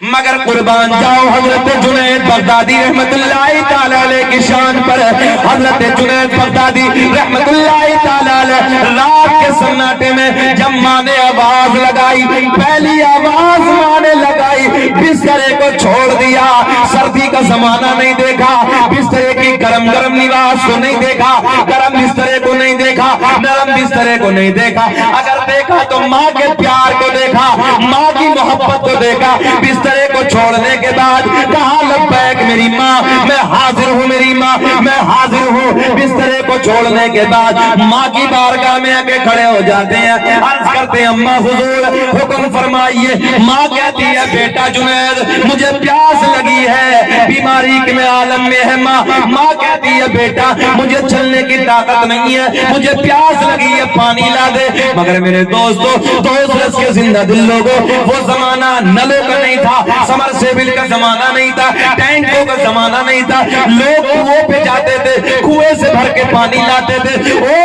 مگر قربان جاؤ حضرت جنید بغدادی رحمت اللہ تعالی علیہ کی شان پر، حضرت جنید بغدادی رحمت اللہ تعالی علیہ رات کے سناٹے میں جب ماں نے آواز لگائی، پہلی آواز ماں نے لگائی، بسترے کو چھوڑ دیا، سردی کا زمانہ نہیں دیکھا، بسترے کی گرم گرم لباس کو نہیں دیکھا، گرم بسترے کو نہیں دیکھا، نرم بسترے کو نہیں دیکھا، اگر دیکھا تو ماں کے پیار کو دیکھا، ماں کی محبت کو دیکھا۔ بسترے کو چھوڑنے کے بعد کہا لبیک میری ماں، میں حاضر ہوں میری ماں، میں حاضر ہوں۔ بسترے کو چھوڑنے کے بعد ماں کی بارگاہ میں آگے کھڑے ہو جاتے ہیں، عرض کرتے ہیں اماں حضور حکم فرمائیے۔ ماں کہتی ہے بیٹا جنید مجھے پیاس لگی ہے، بیماری کے عالم میں ہے ماں۔ ماں کہتی ہے بیٹا مجھے چلنے کی طاقت نہیں ہے، مجھے پیاس لگی ہے، پانی لا دے۔ مگر میرے دوستو دوست کے زندہ دل لوگوں، وہ زمانہ نلوں کا نہیں تھا، سمر سیبل کا زمانہ نہیں تھا، ٹینکوں کا زمانہ نہیں تھا، لوگ کنویں پہ جاتے تھے، کنویں سے بھر کے پانی لاتے تھے۔ او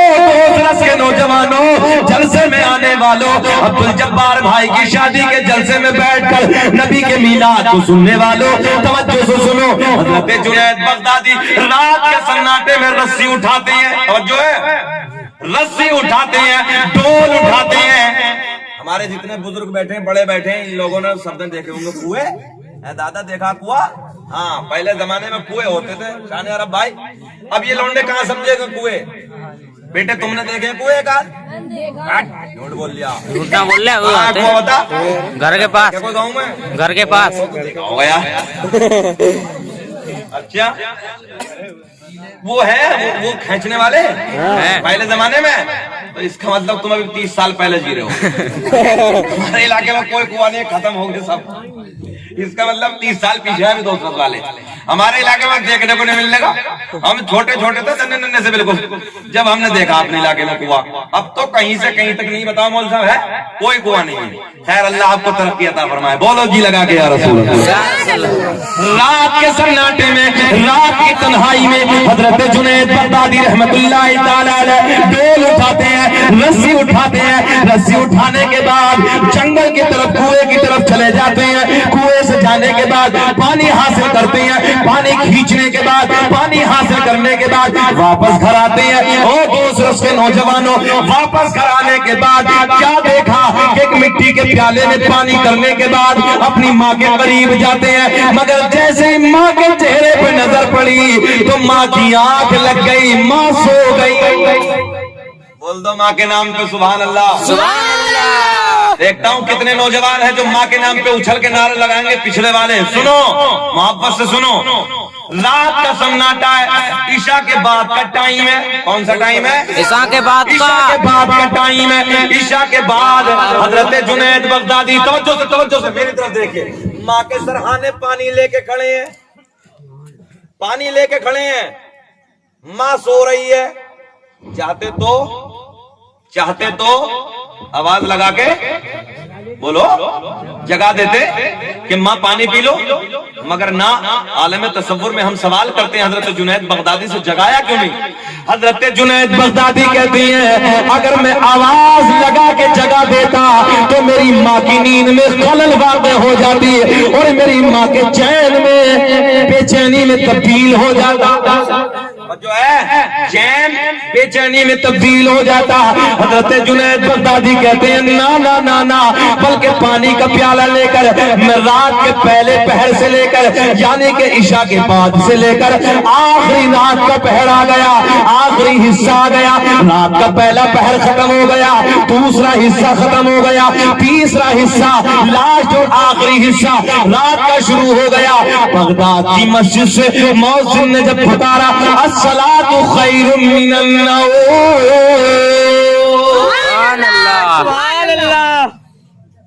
دوست کے نوجوانوں، جلسے میں آنے والوں، عبدالجبار بھائی کی شادی کے جلسے میں بیٹھ کر نبی کے میلاد کو سننے والوں، توجہ سے سنو۔ حضرت جنید بغدادی رات کے سناٹے میں رسی اٹھاتے ہیں، توجہ ہے، رسی اٹھاتے ہیں، ڈول اٹھاتے ہیں۔ ہمارے جتنے بزرگ بیٹھے ہیں، بڑے بیٹھے ہیں، ان لوگوں نے سب نے دیکھے ہوں گے کنویں، اے دادا دیکھا کنواں؟ ہاں پہلے زمانے میں کنویں ہوتے تھے شان عرب بھائی۔ اب یہ لونڈے کہاں سمجھے گا کنویں؟ بیٹے تم نے دیکھے کنویں کا؟ جھوٹ بول لیا، جھوٹا بول رہا ہے، وہ بتا گھر کے پاس، گاؤں میں گھر کے پاس ہو گیا۔ اچھا وہ ہے وہ کھینچنے والے پہلے زمانے میں، تو اس کا مطلب تم ابھی 30 سال پہلے جی رہے ہو۔ ہمارے علاقے میں کوئی کنواں نہیں، ختم ہو گئے سب، اس کا مطلب 30 سال پیچھے ہے دوست والے۔ ہمارے علاقے میں دیکھنے کو نہیں ملنے گا، ہم چھوٹے چھوٹے تھے ننے ننے سے بالکل، جب ہم نے دیکھا اپنے علاقے میں کنواں۔ اب تو کہیں سے کہیں تک نہیں، بتاؤ مول صاحب ہے کوئی کنواں نہیں ہے۔ خیر اللہ آپ کو ترقی عطا فرمائے، بولو جی لگا کے یا رسول اللہ۔ رات کے سناٹے میں، رات کی تنہائی میں حضرت جنید بغدادی رحمت اللہ تعالی علیہ ڈول اٹھاتے ہیں، رسی اٹھاتے ہیں، رسی اٹھانے کے بعد جنگل کی طرف کنویں کی طرف چلے جاتے ہیں۔ کنویں سے جانے کے بعد پانی حاصل کرتے ہیں، پانی کھینچنے کے بعد، پانی حاصل کرنے کے بعد واپس گھر آتے ہیں۔ اور دوسرے کے نوجوانوں واپس گھر آنے کے بعد کیا دیکھا کہ ایک مٹی کے پیالے میں پانی کرنے کے بعد اپنی ماں کے قریب جاتے ہیں، مگر جیسے ہی ماں کے چہرے پہ نظر پڑی تو ماں کی آنکھ لگ گئی، ماں سو گئی۔ بول دو ماں کے نام پہ سبحان اللہ، سبحان اللہ۔ دیکھتا ہوں کتنے نوجوان ہیں جو ماں کے نام پہ اچھل کے نعرے لگائیں گے، پچھلے والے سنو محبت سے سنو۔ رات کا سناٹا ہے، عشاء کے بعد کا ٹائم ہے، کون سا ٹائم ہے؟ عشاء کے بعد کا، عشاء کے بعد کا ٹائم ہے۔ عشاء کے بعد حضرت جنید بغدادی توجہ سے میری طرف دیکھیں، ماں کے سرہانے پانی لے کے کھڑے ہیں، پانی لے کے کھڑے ہیں، ماں سو رہی ہے۔ چاہتے تو آواز لگا کے بولو جگا دیتے کہ ماں پانی پی لو، مگر نہ، عالم تصور میں ہم سوال کرتے ہیں حضرت جنید بغدادی سے جگایا کیوں نہیں؟ حضرت جنید بغدادی کہتی ہیں اگر میں آواز لگا کے جگا دیتا تو میری ماں کی نیند میں خلل واقع ہو جاتی اور میری ماں کے چین میں بے چینی میں تبدیل ہو جاتا، جو ہے چین بے چینی میں تبدیل ہو جاتا۔ حضرت جنید بغدادی کہتے ہیں نا بلکہ پانی کا پیالہ لے کر میں رات کے پہلے پہر سے لے کر یعنی کہ عشاء کے بعد سے لے کر آخری رات کا پہر آ گیا، آخری حصہ آ گیا، رات کا پہلا پہر ختم ہو گیا، دوسرا حصہ ختم ہو گیا، تیسرا حصہ لاسٹ اور آخری حصہ رات کا شروع ہو گیا۔ بغداد کی مسجد سے مؤذن نے جب پکارا الصلاۃ خیر من النوم، سبحان اللہ، سبحان اللہ،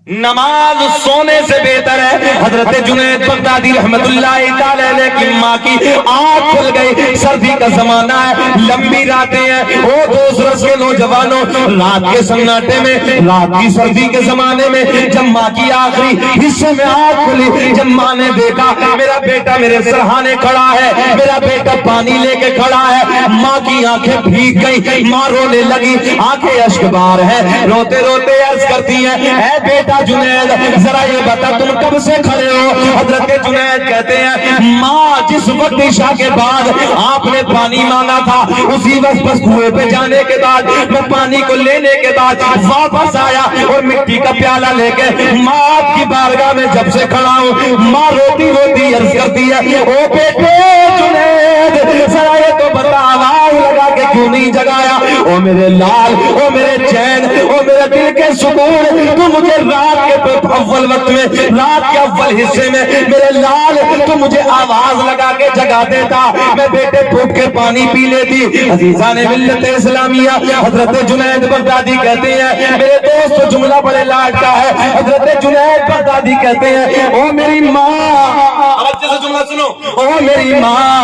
نماز سونے سے بہتر ہے۔ حضرت جنید بغدادی رحمت اللہ تعالی علیہ کی ماں کی آنکھ کھل گئی، سردی کا زمانہ ہے، لمبی راتیں ہیں۔ او دوسرے کے نوجوانوں، رات کے سناٹے میں، رات کی سردی کے زمانے میں جب ماں کی آخری حصے میں آنکھ کھلی، جب ماں نے دیکھا میرا بیٹا میرے سرہانے کھڑا ہے، میرا بیٹا پانی لے کے کھڑا ہے، ماں کی آنکھیں بھیگ گئی، ماں رونے لگی، آنکھیں اشک بار ہے، روتے روتے عرض کرتی ہیں اے بیٹا بیٹا جنید ذرا یہ بتا تم کب سے کھڑے ہو؟ حضرت جنید کہتے ہیں ماں جس وقت عشاء کے بعد آپ نے پانی مانگا تھا اسی وقت بس کنویں پہ جانے کے بعد میں پانی کو لینے کے بعد واپس آیا اور مٹی کا پیالہ لے کے ماں آپ کی بارگاہ میں جب سے کھڑا ہوں ماں روتی روتی عرض کرتی ہے او بیٹے جنید ذرا یہ تو بتا آواز لگا کے کیوں نہیں جگایا؟ او میرے لال، او میرے چین، او میرے دل کے سکون، تو مجھے رات کے اول وقت میں، رات کے اول حصے میں میرے لال تو مجھے آواز لگا کے جگا دیتا، میں بیٹے پھوٹ کے پانی پی لیتی۔ عزیزان ملت اسلامیہ، حضرت جنید بغدادی کہتے ہیں میرے دوست جملہ بڑے لاڈ کا ہے، حضرت جنید بغدادی کہتے ہیں او میری ماں، اچھے سے جملہ سنو، او میری ماں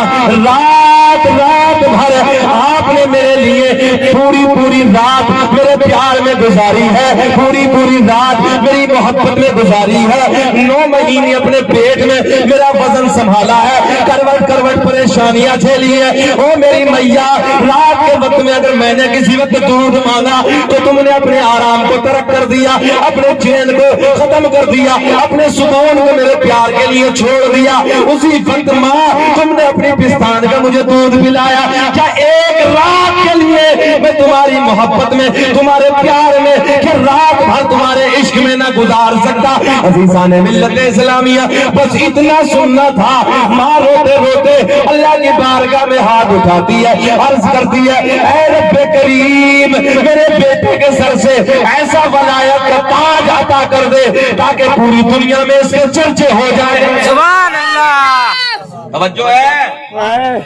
رات رات بھر آپ نے میرے لیے پوری رات میرے پیار میں گزاری ہے، پوری رات میری محبت میں گزاری ہے، 9 مہینے اپنے پیٹ میں میرا وزن سنبھالا ہے، کروٹ پریشانیاں جھیلی ہے۔ او میری میاں رات کے وقت میں اگر میں نے کسی وقت دودھ مانگا تو تم نے اپنے آرام کو ترک کر دیا، اپنے چین کو ختم کر دیا، اپنے سکون کو میرے پیار کے لیے چھوڑ دیا، اسی وقت ماں تم نے اپنی پستان کا مجھے دودھ پلایا۔ کیا ایک رات کے لیے میں تمہاری محبت میں، تمہارے پیار میں، کہ رات بھر تمہارے عشق میں نہ گزار سکتا؟ عزیزان ملت اسلامیہ بس اتنا سننا تھا۔ ماں روتے روتے اللہ کی بارگاہ میں ہاتھ اٹھاتی ہے، عرض کرتی ہے اے رب کریم میرے بیٹے کے سر سے ایسا ولایت کا تاج عطا کر دے تاکہ پوری دنیا میں اس کے چرچے ہو جائے۔ سبحان اللہ، توجہ ہے؟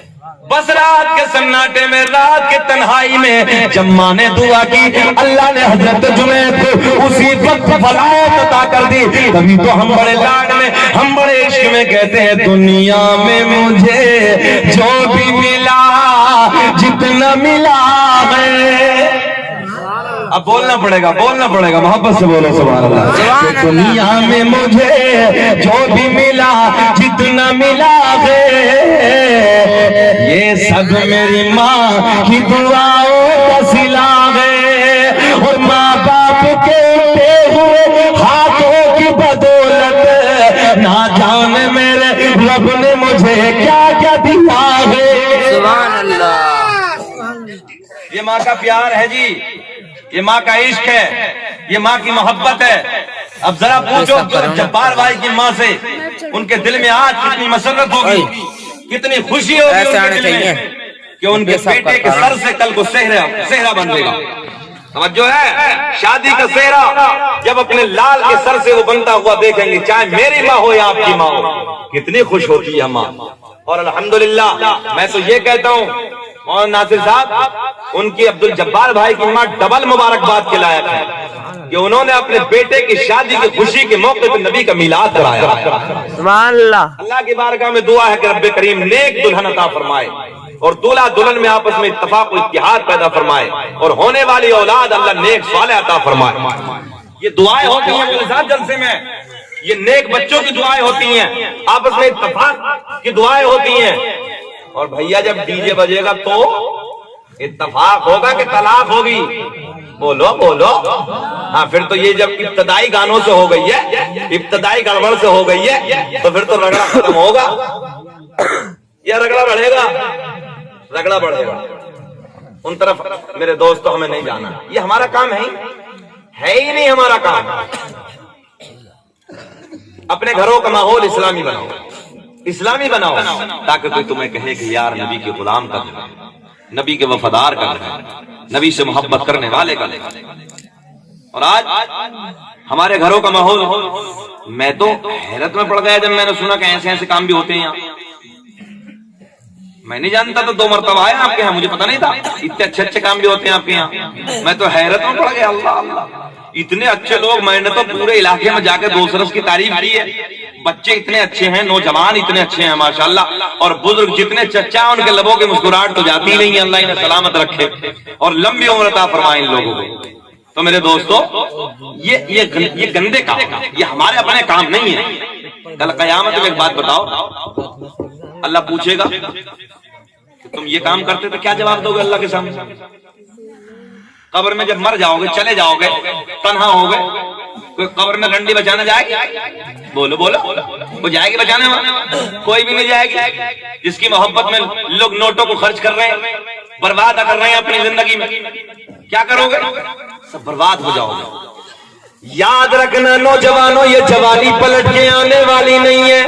بس رات کے سناٹے میں، رات کے تنہائی میں جب ماں نے دعا کی اللہ نے حضرت جنید کو اسی وقت ولایت عطا کر دی۔ کبھی تو ہم بڑے لاڈ میں، ہم بڑے عشق میں کہتے ہیں دنیا میں مجھے جو بھی ملا جتنا ملا ہے، اب بولنا پڑے گا محبت سے بولو سبحان اللہ۔ دنیا میں مجھے جو بھی ملا جتنا ملا ہے یہ سب میری ماں کی دعاؤں کا صلہ ہے، اور ماں باپ کے اٹھے ہوئے ہاتھوں کی بدولت نہ جانے میرے رب نے مجھے کیا کیا دیا ہے۔ سبحان اللہ، یہ ماں کا پیار ہے جی، یہ ماں کا عشق ہے، یہ ماں کی محبت ہے۔ اب ذرا پوچھو جبار بھائی کی ماں سے، ان کے دل میں آج کتنی مسرت ہوگی، کتنی خوشی ہوگی ان کے دل میں کہ ان کے بیٹے کے سر سے کل کو صحرا بندے گا۔ توجہ ہے؟ شادی کا صحرا جب اپنے لال کے سر سے وہ بنتا ہوا دیکھیں گے، چاہے میری ماں ہو یا آپ کی ماں ہو، کتنی خوش ہوتی ہے ماں۔ اور الحمدللہ میں تو یہ کہتا ہوں اور ناصر صاحب ان کی عبد الجبار بھائی کی ماں ڈبل مبارکباد کے لائق ہے کہ انہوں نے اپنے بیٹے کی شادی کی خوشی کے موقع پہ نبی کا میلاد کرایا۔ سبحان اللہ، اللہ کی بارگاہ میں دعا ہے کہ رب کریم نیک دلہن عطا فرمائے اور دولہا دلہن میں آپس میں اتفاق و اتحاد پیدا فرمائے اور ہونے والی اولاد اللہ نیک صالح عطا فرمائے۔ یہ دعائیں ہوتی ہیں مجلسات جلسے میں، یہ نیک بچوں کی دعائیں ہوتی ہیں، آپس میں اتفاق کی دعائیں ہوتی ہیں۔ اور بھیا جب ڈی جے بجے گا تو اتفاق ہوگا کہ طلاق ہوگی؟ بولو ہاں، پھر تو یہ جب ابتدائی گانوں سے ہو گئی ہے، ابتدائی گڑبڑ سے ہو گئی ہے، تو پھر تو رگڑا ختم ہوگا یا رگڑا بڑھے گا؟ رگڑا بڑھے گا۔ ان طرف میرے دوستو ہمیں نہیں جانا، یہ ہمارا کام ہے ہی نہیں، ہمارا کام۔ اپنے گھروں کا ماحول اسلامی بناؤ تاکہ کوئی تمہیں کہے کہ یار نبی کے غلام کا گھر، نبی کے وفادار کا گھر، نبی سے محبت کرنے والے کا گھر۔ اور آج ہمارے گھروں کا ماحول، میں تو حیرت میں پڑ گیا جب میں نے سنا کہ ایسے ایسے کام بھی ہوتے ہیں یہاں۔ میں نہیں جانتا تھا، 2 مرتبہ آیا آپ کے یہاں، مجھے پتا نہیں تھا اتنے اچھے کام بھی ہوتے ہیں آپ کے یہاں۔ میں تو حیرت میں پڑ گیا، اللہ اتنے اچھے لوگ، میں نے تو پورے علاقے میں جا کے 2 سرس کی تعریف کی ہے، بچے اتنے اچھے ہیں، نوجوان اتنے اچھے ہیں ماشاءاللہ، اور بزرگ جتنے چچا ان کے لبوں کی مسکراہٹ تو جاتی نہیں ہے، اللہ انہیں سلامت رکھے اور لمبی عمر عطا فرمائے ان لوگوں کو۔ تو میرے دوستو یہ گندے کام، یہ ہمارے اپنے کام نہیں ہے۔ کل قیامت میں ایک بات بتاؤ، اللہ پوچھے گا کہ تم یہ کام کرتے تو کیا جواب دو گے اللہ کے سامنے؟ قبر میں جب مر جاؤ گے، چلے جاؤ گے، تنہا ہو گئے، کوئی قبر میں رنڈی بچانا جائے گی؟ بولو بولو، وہ جائے گی بچانے والا؟ کوئی بھی نہیں جائے گی۔ جس کی محبت میں لوگ نوٹوں کو خرچ کر رہے ہیں، برباد کر رہے ہیں اپنی زندگی میں، کیا کرو گے؟ سب برباد ہو جاؤ گے۔ یاد رکھنا نوجوانوں، یہ جوانی پلٹ کے آنے والی نہیں ہے۔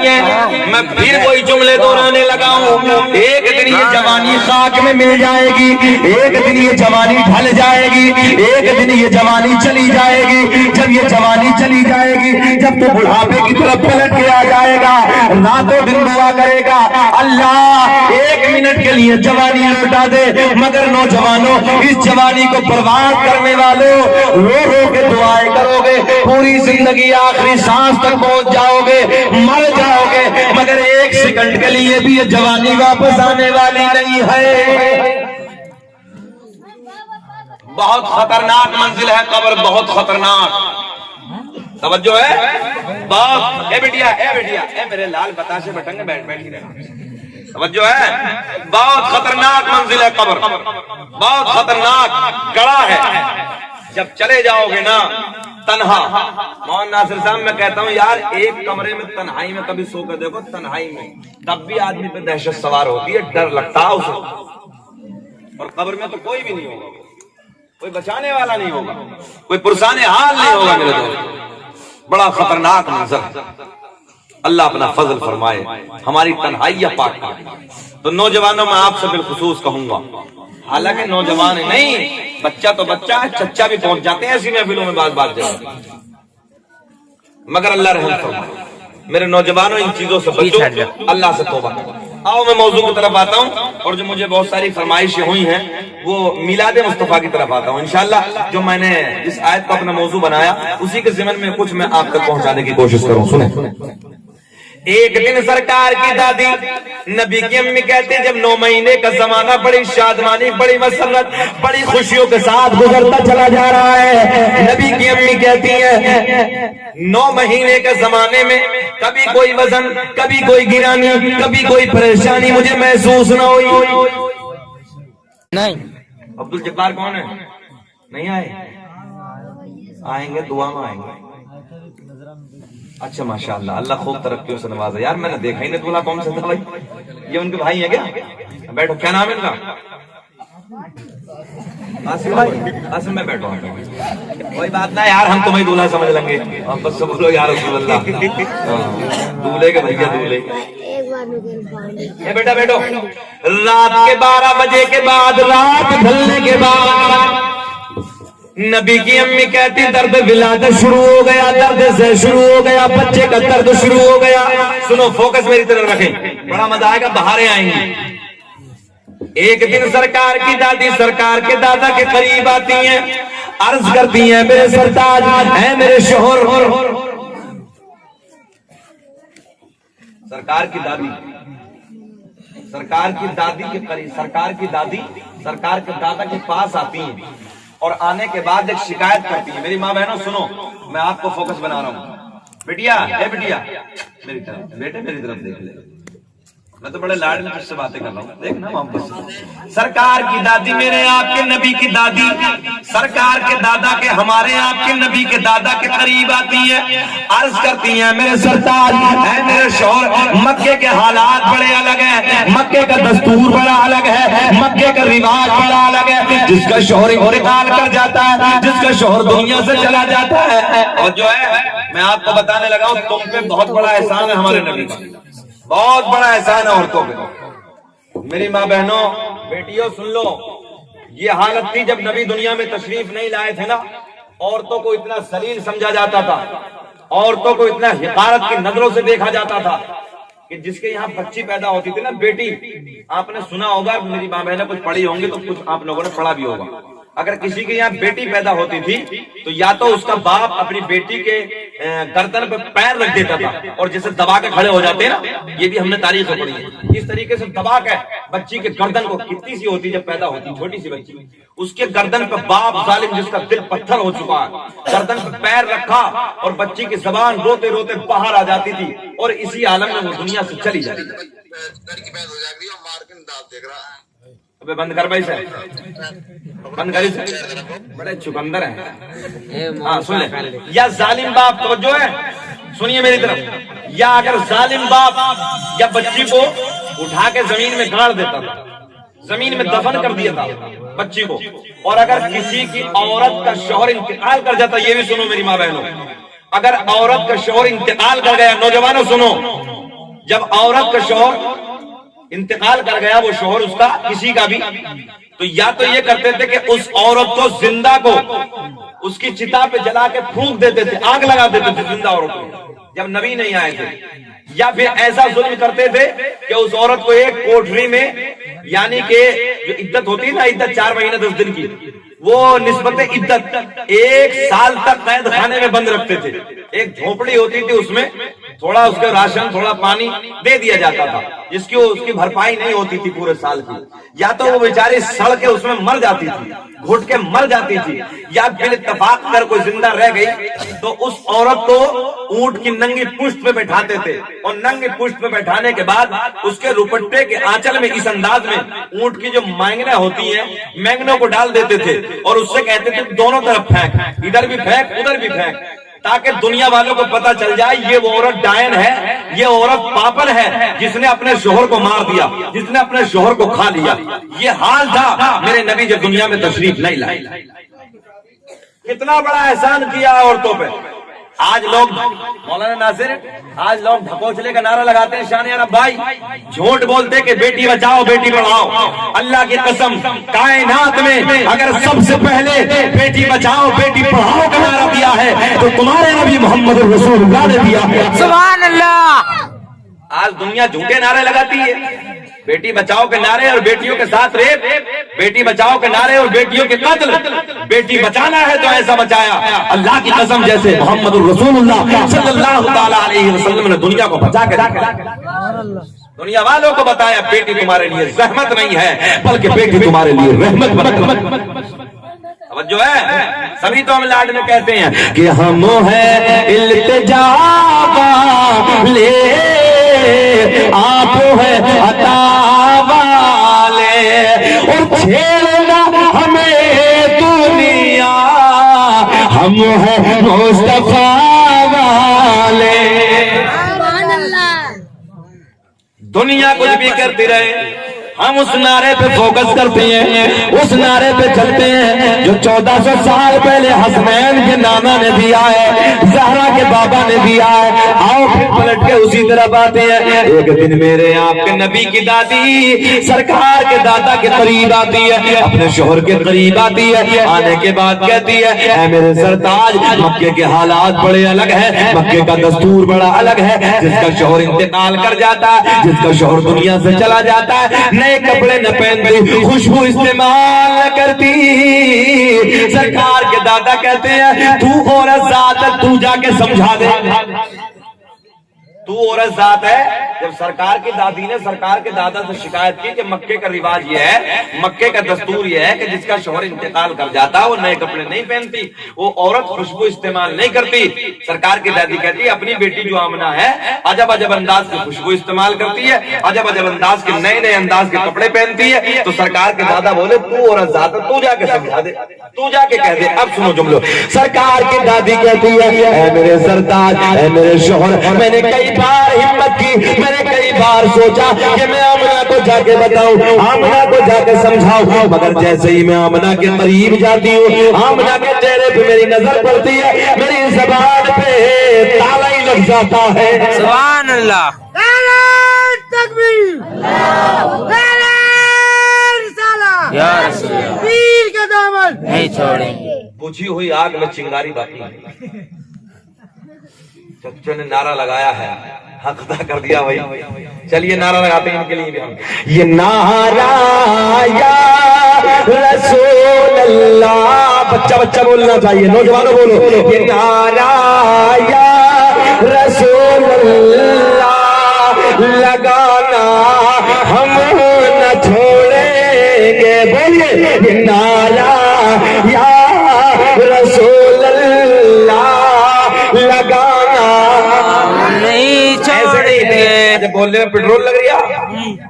میں پھر وہی جملے دہرانے لگا ہوں، ایک دن یہ جوانی خاک میں مل جائے گی، ایک دن یہ جوانی ڈھل جائے گی، ایک دن یہ جوانی چلی جائے گی۔ جب یہ جوانی چلی جائے گی، جب تو بڑھاپے کی طرف پلٹ کے آ جائے گا، راتوں دن دعا کرے گا اللہ ایک منٹ کے لیے جوانی لوٹا دے، مگر نوجوانوں اس جوانی کو برباد کرنے والوں رو رو کے دعائیں کرو، پوری زندگی آخری سانس تک پہنچ جاؤ گے، مر جاؤ گے، مگر ایک سیکنڈ کے لیے بھی یہ جوانی واپس آنے والی نہیں ہے۔ بہت خطرناک منزل ہے قبر، بہت خطرناک۔ توجہ ہے بہت۔ اے بیٹیا اے بیٹیا اے میرے لال بتاشے بٹنگے بیٹھ ہی رہنا۔ توجہ ہے بہت خطرناک منزل ہے قبر، بہت خطرناک گڑھا ہے۔ جب چلے جاؤ گے نا تنہا، مولانا ناصر صاحب میں کہتا ہوں یار ایک کمرے میں تنہائی میں کبھی سو کر دیکھو، تنہائی میں تب بھی آدمی پہ دہشت سوار ہوتی ہے، ڈر لگتا ہے اسے۔ اور قبر میں تو کوئی بھی نہیں ہوگا، کوئی بچانے والا نہیں ہوگا، کوئی پرسان حال نہیں ہوگا میرے دوست۔ بڑا خطرناک منظر۔ اللہ اپنا فضل فرمائے، ہماری تنہائیاں پاک کرے۔ تو نوجوانوں میں آپ سے بالخصوص کہوں گا، حالانکہ نوجوان نہیں، بچہ تو بچہ ہے، چچا بھی پہنچ جاتے ہیں ایسی محفلوں میں بعض بات جاتے، مگر اللہ رحم فرمائے۔ میرے نوجوانوں ان چیزوں سے بچو، اللہ سے توبہ کرو۔ آؤ میں موضوع کی طرف آتا ہوں، اور جو مجھے بہت ساری فرمائشیں ہوئی ہیں وہ میلاد مصطفیٰ کی طرف آتا ہوں انشاءاللہ۔ جو میں نے اس آیت کو اپنا موضوع بنایا اسی کے ضمن میں کچھ میں آپ تک پہنچانے کی کوشش کروں، سنیں۔ ایک دن سرکار کی دادی نبی کی امی کہتے ہیں جب 9 مہینے کا زمانہ بڑی شادمانی، بڑی مسرت، بڑی خوشیوں کے ساتھ گزرتا چلا جا رہا ہے، نبی کی امی کہتی ہیں 9 مہینے کے زمانے میں کبھی کوئی وزن، کبھی کوئی گرانی، کبھی کوئی پریشانی مجھے محسوس نہ ہوئی۔ نہیں عبدالجبار کون ہے؟ نہیں آئے؟ آئیں گے، دعا میں آئیں گے۔ اچھا ماشاءاللہ، اللہ خوب ترقیوں سے نوازا۔ یار میں نے دیکھا ہی نہیں دولہا کون سا تھا بھائی، یہ ان کے بھائی ہیں کیا؟ بیٹھو، کیا نام ہے ان کا؟ قاسم میں بیٹھو، کوئی بات نہ یار، ہم تمہیں دولہا سمجھ لیں گے، ہم بس سے بولو یا رسول اللہ۔ دولہے کے بھیا دولہے۔ اے بیٹا بیٹھو۔ رات کے 12 بجے کے بعد، رات ڈھلنے کے بعد نبی کی امی کہتی درد ولادت شروع ہو گیا، درد سے شروع ہو گیا، بچے کا درد شروع ہو گیا۔ سنو، فوکس میری طرف رکھیں، بڑا مزہ آئے گا، بہاریں آئیں گی۔ ایک دن سرکار کی دادی سرکار کے دادا کے قریب آتی ہیں، عرض کرتی ہیں میرے سرتاج، اے میرے شوہر۔ سرکار کی دادی سرکار کی دادی کے قریب، سرکار کی دادی سرکار کے دادا کے پاس آتی ہیں، اور آنے کے بعد ایک شکایت کرتی ہے۔ میری ماں بہنوں سنو، میں آپ کو فوکس بنا رہا ہوں۔ بیٹیا اے بیٹیا میری طرف، بیٹے میری طرف دیکھ لے، میں تو بڑے لاڈ میں سے باتیں کر رہا ہوں، دیکھنا محبت سے۔ سرکار کی دادی میرے آپ کے نبی کی دادی سرکار کے دادا کے، ہمارے آپ کے نبی کے دادا کے قریب آتی ہیں، عرض کرتی ہیں میرے سرتاج، اے میرے شوہر، مکے کے حالات بڑے الگ ہیں، مکے کا دستور بڑا الگ ہے، مکے کا رواج بڑا الگ ہے۔ جس کا شوہر انتقال کر جاتا ہے، جس کا شوہر دنیا سے چلا جاتا ہے، اور جو ہے میں آپ کو بتانے لگا ہوں تم پہ بہت بڑا احسان ہے ہمارے نبی کا، بہت بڑا احسان ہے عورتوں پہ۔ میری ماں بہنوں بیٹیوں سن لو، یہ حالت تھی جب نبی دنیا میں تشریف نہیں لائے تھے نا، عورتوں کو اتنا ذلیل سمجھا جاتا تھا، عورتوں کو اتنا حقارت کی نظروں سے دیکھا جاتا تھا کہ جس کے یہاں بچی پیدا ہوتی تھی نا بیٹی، آپ نے سنا ہوگا، میری ماں بہنیں کچھ پڑھی ہوں گی تو کچھ آپ لوگوں نے پڑھا بھی ہوگا، اگر کسی کے یہاں بیٹی پیدا ہوتی تھی تو یا تو اس کا باپ اپنی بیٹی کے گردن پہ پیر رکھ دیتا تھا اور جیسے دبا کے کھڑے ہو جاتے ہیں نا، یہ بھی ہم نے تاریخ میں پڑھی ہے، اس طریقے سے دبا کے بچی کے گردن کو، کتنی سی ہوتی جب پیدا ہوتی چھوٹی سی بچی، اس کے گردن پہ باپ ظالم جس کا دل پتھر ہو چکا ہے، گردن پہ پیر رکھا اور بچی کی زبان روتے روتے باہر آ جاتی تھی اور اسی عالم میں وہ دنیا سے چلی جاتی تھی۔ ابے بند کر بھائی صاحب، بند کری سے بڑے چکندر ہیں. ہاں سن لیں. یا ظالم باپ، توجہ ہے سنیے میری طرف، یا اگر ظالم باپ یا بچی کو اٹھا کے زمین میں گاڑ دیتا تھا، زمین میں دفن کر دیا تھا بچی کو، اور اگر کسی کی عورت کا شوہر انتقال کر جاتا، یہ بھی سنو میری ماں بہنوں، اگر عورت کا شوہر انتقال کر گیا، نوجوانوں سنو، جب عورت کا شوہر انتقال کر گیا، وہ شوہر اس کا کسی کا بھی، تو یا تو یہ کرتے تھے کہ اس عورت کو زندہ کو اس کی چتا پہ جلا کے پھونک دیتے تھے، آگ لگا دیتے تھے زندہ عورت کو جب نبی نہیں آئے تھے، یا پھر ایسا ظلم کرتے تھے کہ اس عورت کو ایک کوٹری میں، یعنی کہ جو عدت ہوتی ہے نا، عدت 4 مہینے 10 دن کی، وہ نسبت عدت 1 سال تک قید خانے میں بند رکھتے تھے. ایک جھونپڑی ہوتی تھی، اس میں تھوڑا اس کے راشن، تھوڑا پانی دے دیا جاتا تھا، جس کی اس کی بھرپائی نہیں ہوتی تھی پورے سال کی. یا تو وہ بیچاری سڑ کے اس میں مر جاتی تھی، گھٹ کے مر جاتی تھی، یا بال اتفاق اگر کوئی زندہ رہ گئی تو اس عورت کو اونٹ کی ننگی پشت پہ بیٹھاتے تھے، اور ننگی پشت پہ بیٹھانے کے بعد اس کے دوپٹے کے آنچل میں اس انداز میں اونٹ کی جو مینگنیں ہوتی ہیں، مینگنوں کو ڈال دیتے تھے، اور اس سے کہتے تھے دونوں طرف پھینک، ادھر بھی پھینک ادھر بھی پھینک، تاکہ دنیا والوں کو پتا چل جائے یہ وہ عورت ڈائن ہے، یہ عورت پاپل ہے، جس نے اپنے شوہر کو مار دیا، جس نے اپنے شوہر کو کھا لیا. یہ حال تھا میرے نبی جب دنیا میں تشریف نہیں لائے. کتنا بڑا احسان کیا عورتوں پہ. آج لوگ مولانا ناصر، آج لوگ ڈھکوچلے کا نعرہ لگاتے ہیں، شان عرب بھائی جھوٹ بولتے کہ بیٹی بچاؤ بیٹی پڑھاؤ. اللہ کی قسم، کائنات میں اگر سب سے پہلے بیٹی بچاؤ بیٹی پڑھاؤ کا نعرہ دیا ہے تو تمہارے نبی محمد رسول اللہ نے دیا ہے. سبحان اللہ. آج دنیا جھوٹے نعرے لگاتی ہے، بیٹی بچاؤ کے نعرے اور بیٹیوں کے ساتھ ریپ، بیٹی بچاؤ کے نعرے اور بیٹیوں کے قتل. بیٹی بچانا ہے تو ایسا بچایا، اللہ کی قسم جیسے محمد الرسول اللہ صلی اللہ تعالی علیہ وسلم نے دنیا کو بچا کے رکھا، دنیا والوں کو بتایا بیٹی تمہارے لیے زحمت نہیں ہے بلکہ بیٹی تمہارے لیے رحمت برکت. جو ہے سبھی تو ہم لاڈ میں کہتے ہیں کہ ہم ہیں التجا والے، آپ ہیں عطا والے، اور چھیڑنا ہمیں دنیا، ہم ہیں مصطفیٰ والے. دنیا کچھ بھی کرتی رہے، ہم اس نعرے پہ فوکس کرتے ہیں، اس نعرے پہ چلتے ہیں جو 1400 سال پہلے حسنین کے نانا نے دیا ہے، زہرا کے بابا نے دیا ہے. آؤ پھر پلٹ کے اسی طرف آتے ہیں. ایک دن میرے آپ کے نبی کی دادی سرکار کے دادا کے قریب آتی ہے، اپنے شوہر کے قریب آتی ہے، آنے کے بعد کہتی ہے اے میرے سرتاج، مکے کے حالات بڑے الگ ہیں، مکے کا دستور بڑا الگ ہے. جس کا شوہر انتقال کر جاتا ہے، جس کا شوہر دنیا سے چلا جاتا ہے، نئے کپڑے نہ پہنتی، خوشبو استعمال نہ کرتی. سرکار کے دادا کہتے ہیں تو عورت ذات ہے، تو جا کے سمجھا دے. تو عورت ذات ہے. جب سرکار کی دادی نے سرکار کے دادا سے شکایت کی کہ مکے کا رواج یہ ہے، مکے کا دستور یہ ہے کہ جس کا شوہر انتقال کر جاتا وہ نئے کپڑے نہیں پہنتی، وہ عورت خوشبو استعمال نہیں کرتی. سرکار کی دادی کہتی ہے اپنی بیٹی جو آمنہ ہے عجب عجب انداز کی خوشبو استعمال کرتی ہے، عجب عجب انداز کے نئے نئے انداز کے کپڑے پہنتی ہے. تو سرکار کے دادا بولے تو عورت ذات ہے، تو جا کے سمجھا دے، تو جا کے کہہ دے. اب سنو جملو. سرکار کی دادی کہتی ہے اے میرے سرتاج، اے میرے شوہر، میں نے کئی بار ہمت کی، میں نے کئی بار سوچا کہ میں آمنہ کو جا کے بتاؤں، آمنہ کو جا کے سمجھاؤں، مگر جیسے ہی میں آمنہ کے قریب جاتی ہوں، آمنہ کے چہرے پہ میری نظر پڑتی ہے، میری زبان پہ تالا ہی لگ جاتا ہے. سبحان اللہ. تکبیر، نعرہ رسالہ، یا رسول اللہ، پیر کا دامن نہیں چھوڑیں گے. بجھی ہوئی آگ میں چنگاری باقی ہے. چچو نے نعرہ لگایا ہے، حق ادا کر دیا بھائی. چلیے نعرہ لگاتے ہیں ان کے لیے بھی ہم. یہ نعرہ یا رسول اللہ، بچہ بچہ بولنا چاہیے، نوجوانوں بولو. یہ نعرہ یا رسول اللہ لگانا ہم نہ چھوڑیں گے. بولیے یہ نعرہ یا رسول اللہ لگانا نہیں چھوڑیں گے. بولنے میں پیٹرول لگ رہی ہے.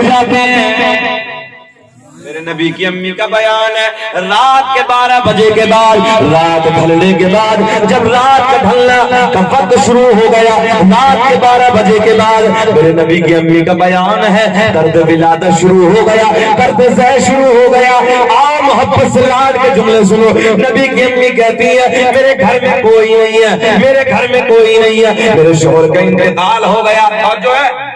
جھک جاتے ہیں. میرے نبی کی امی کا بیان ہے رات کے 12 بجے کے بعد, رات ڈھلنے کے بعد, جب رات کا ڈھلنا کا وقت شروع ہو گیا, رات کے 12 بجے کے بعد میرے نبی کی امی کا بیان ہے درد ولادت شروع ہو گیا, درد زہ شروع ہو گیا. آؤ محبت سے لاڈ کے جملے سنو. نبی کی امی کہتی ہے میرے گھر میں کوئی نہیں ہے, میرے گھر میں کوئی نہیں ہے, میرے شوہر کا انتقال ہو گیا, اور جو ہے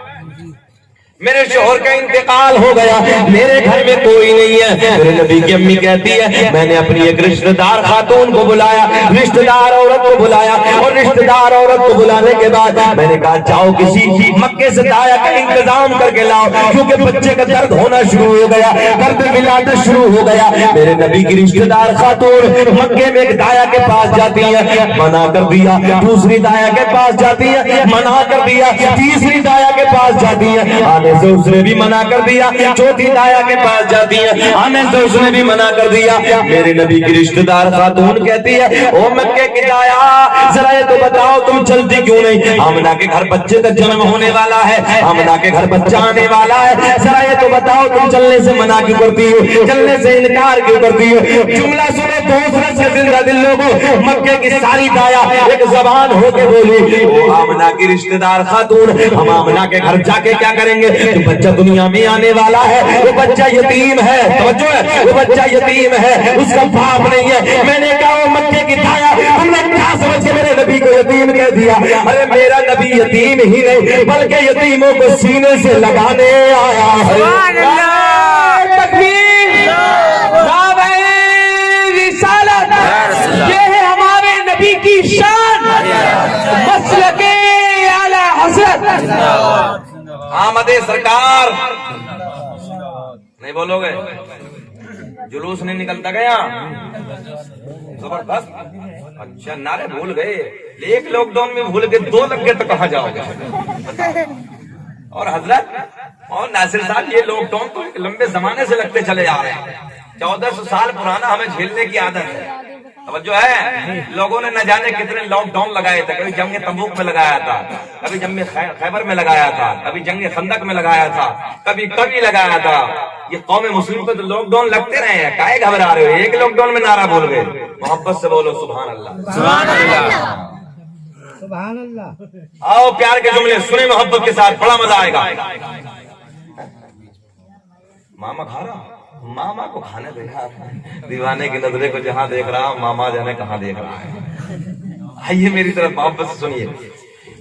میرے شوہر کا انتقال ہو گیا, میرے گھر میں کوئی نہیں ہے. میرے نبی کی امی کہتی ہے میں نے اپنی ایک رشتہ دار خاتون کو بلایا, رشتہ دار عورت کو بلایا, اور رشتہ دار عورت کو بلانے کے بعد میں نے کہا جاؤ کسی مکے سے دایا کا انتظام کر کے لاؤ, کیونکہ بچے کا درد ہونا شروع ہو گیا, درد ولادت شروع ہو گیا. میرے نبی کی رشتہ دار خاتون مکے میں ایک دایا کے پاس جاتی ہے, منع کر دیا. دوسری دایا کے پاس جاتی ہے, منع کر دیا. تیسری دایا کے پاس جاتی ہے, آنے سے اس نے بھی منع کر دیا. چوتھی دایا کے پاس جاتی ہے, آنے سے اس نے بھی منع کر دیا. میرے نبی کی رشتہ دار خاتون کہتی ہے او مکے کی دایا ذرا یہ تو بتاؤ تم چلتی کیوں نہیں؟ آمنہ کے گھر بچے کا جنم ہونے والا ہے, آمنہ کے گھر بچہ آنے والا ہے, ذرا یہ تو بتاؤ تم چلنے سے منع کیوں کرتی ہو, چلنے سے انکار کیوں کرتی ہو؟ جملہ سنو دوسرے سے زندہ دل لوگوں. مکے کی ساری دایا ایک زبان ہو کے بولی او آمنہ کی رشتہ دار خاتون ہم آمنہ کے گھر جا کے کیا کریں گے؟ جو بچہ دنیا میں آنے والا ہے وہ بچہ یتیم ہے, توجہ ہے, وہ بچہ یتیم ہے, اس کا باپ نہیں ہے. میں نے کہا وہ مکے کی دایا ہم نے کیا سمجھ کے میرے نبی کو یتیم کہہ دیا؟ ارے میرا نبی یتیم ہی نہیں بلکہ یتیموں کو سینے سے لگانے آیا ہے. سبحان اللہ, تکبیر, دعویٰ رسالت, یہ ہے ہمارے نبی کی شان, مسلک اعلی حضرت آمد سرکار. نہیں بولو گے جلوس نہیں نکلتا گیا, زبردست. اچھا نعرے بھول گئے, ایک لاک ڈاؤن میں بھول گئے, 2 لگ گئے تو کہاں جاؤ گے؟ اور حضرت اور ناصر صاحب یہ لاک ڈاؤن تو لمبے زمانے سے لگتے چلے جا رہے ہیں, 1400 سال پرانا ہمیں جھیلنے کی عادت ہے. توجہ ہے, لوگوں نے نہ جانے کتنے لاک ڈاؤن لگائے تھے, کبھی جنگ تبوک میں لگایا تھا, کبھی جنگ خیبر میں لگایا تھا, کبھی جنگ خندق میں لگایا تھا, کبھی لگایا تھا. یہ قوم مسلم کو تو لاک ڈاؤن لگتے رہے ہیں, کائے گھبرا رہے ہو؟ ایک لاک ڈاؤن میں نعرہ بول گئے. محبت سے بولو سبحان اللہ, سبحان اللہ, سبحان اللہ. آؤ پیار کے جملے سنیں محبت کے ساتھ, بڑا مزہ آئے گا. ماما کھا رہا, ماما کو کھانے دے رہا, دیوانے کی نظریں کو جہاں دیکھ رہا, ماما جانے کہاں دیکھ رہا ہے. آئیے میری طرف محبت سے سنیے.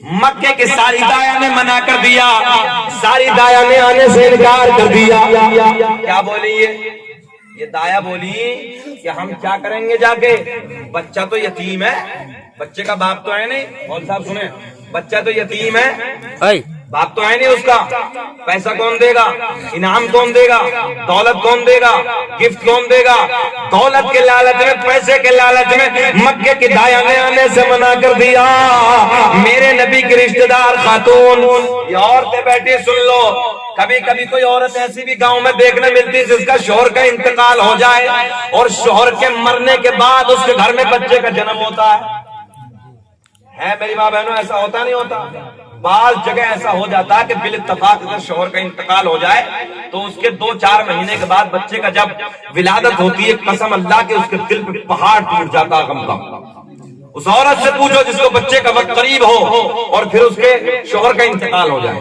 مکے کی ساری دایا نے منع کر دیا, ساری دایا نے آنے سے انکار کر دیا. کیا بولی یہ دایا بولی کہ ہم کیا کریں گے جا کے, بچہ تو یتیم ہے, بچے کا باپ تو ہے نہیں. مول صاحب سنیں, بچہ تو یتیم ہے, باپ تو ہے نہیں اس کا, پیسہ کون دے گا, انعام کون دے گا, دولت کون دے گا, گفٹ کون دے گا؟ دولت کے لالچ میں, پیسے کے لالچ میں مکے کی دایا نے آنے سے منع کر دیا. میرے نبی کی رشتہ دار خاتون, یہ عورتیں بیٹھی سن لو, کبھی کبھی کوئی عورت ایسی بھی گاؤں میں دیکھنے ملتی جس کا شوہر کا انتقال ہو جائے اور شوہر کے مرنے کے بعد اس کے گھر میں بچے کا جنم ہوتا ہے میری ماں بہنوں, ایسا ہوتا نہیں ہوتا؟ بعض جگہ ایسا ہو جاتا ہے کہ بالاتفاق اگر شوہر کا انتقال ہو جائے تو اس کے 2-4 مہینے کے بعد بچے کا جب ولادت ہوتی ہے, قسم اللہ کے اس کے دل پہ پہاڑ ٹوٹ جاتا ہے غم کا. اس عورت سے پوچھو جس کو بچے کا وقت قریب ہو اور پھر اس کے شوہر کا انتقال ہو جائے.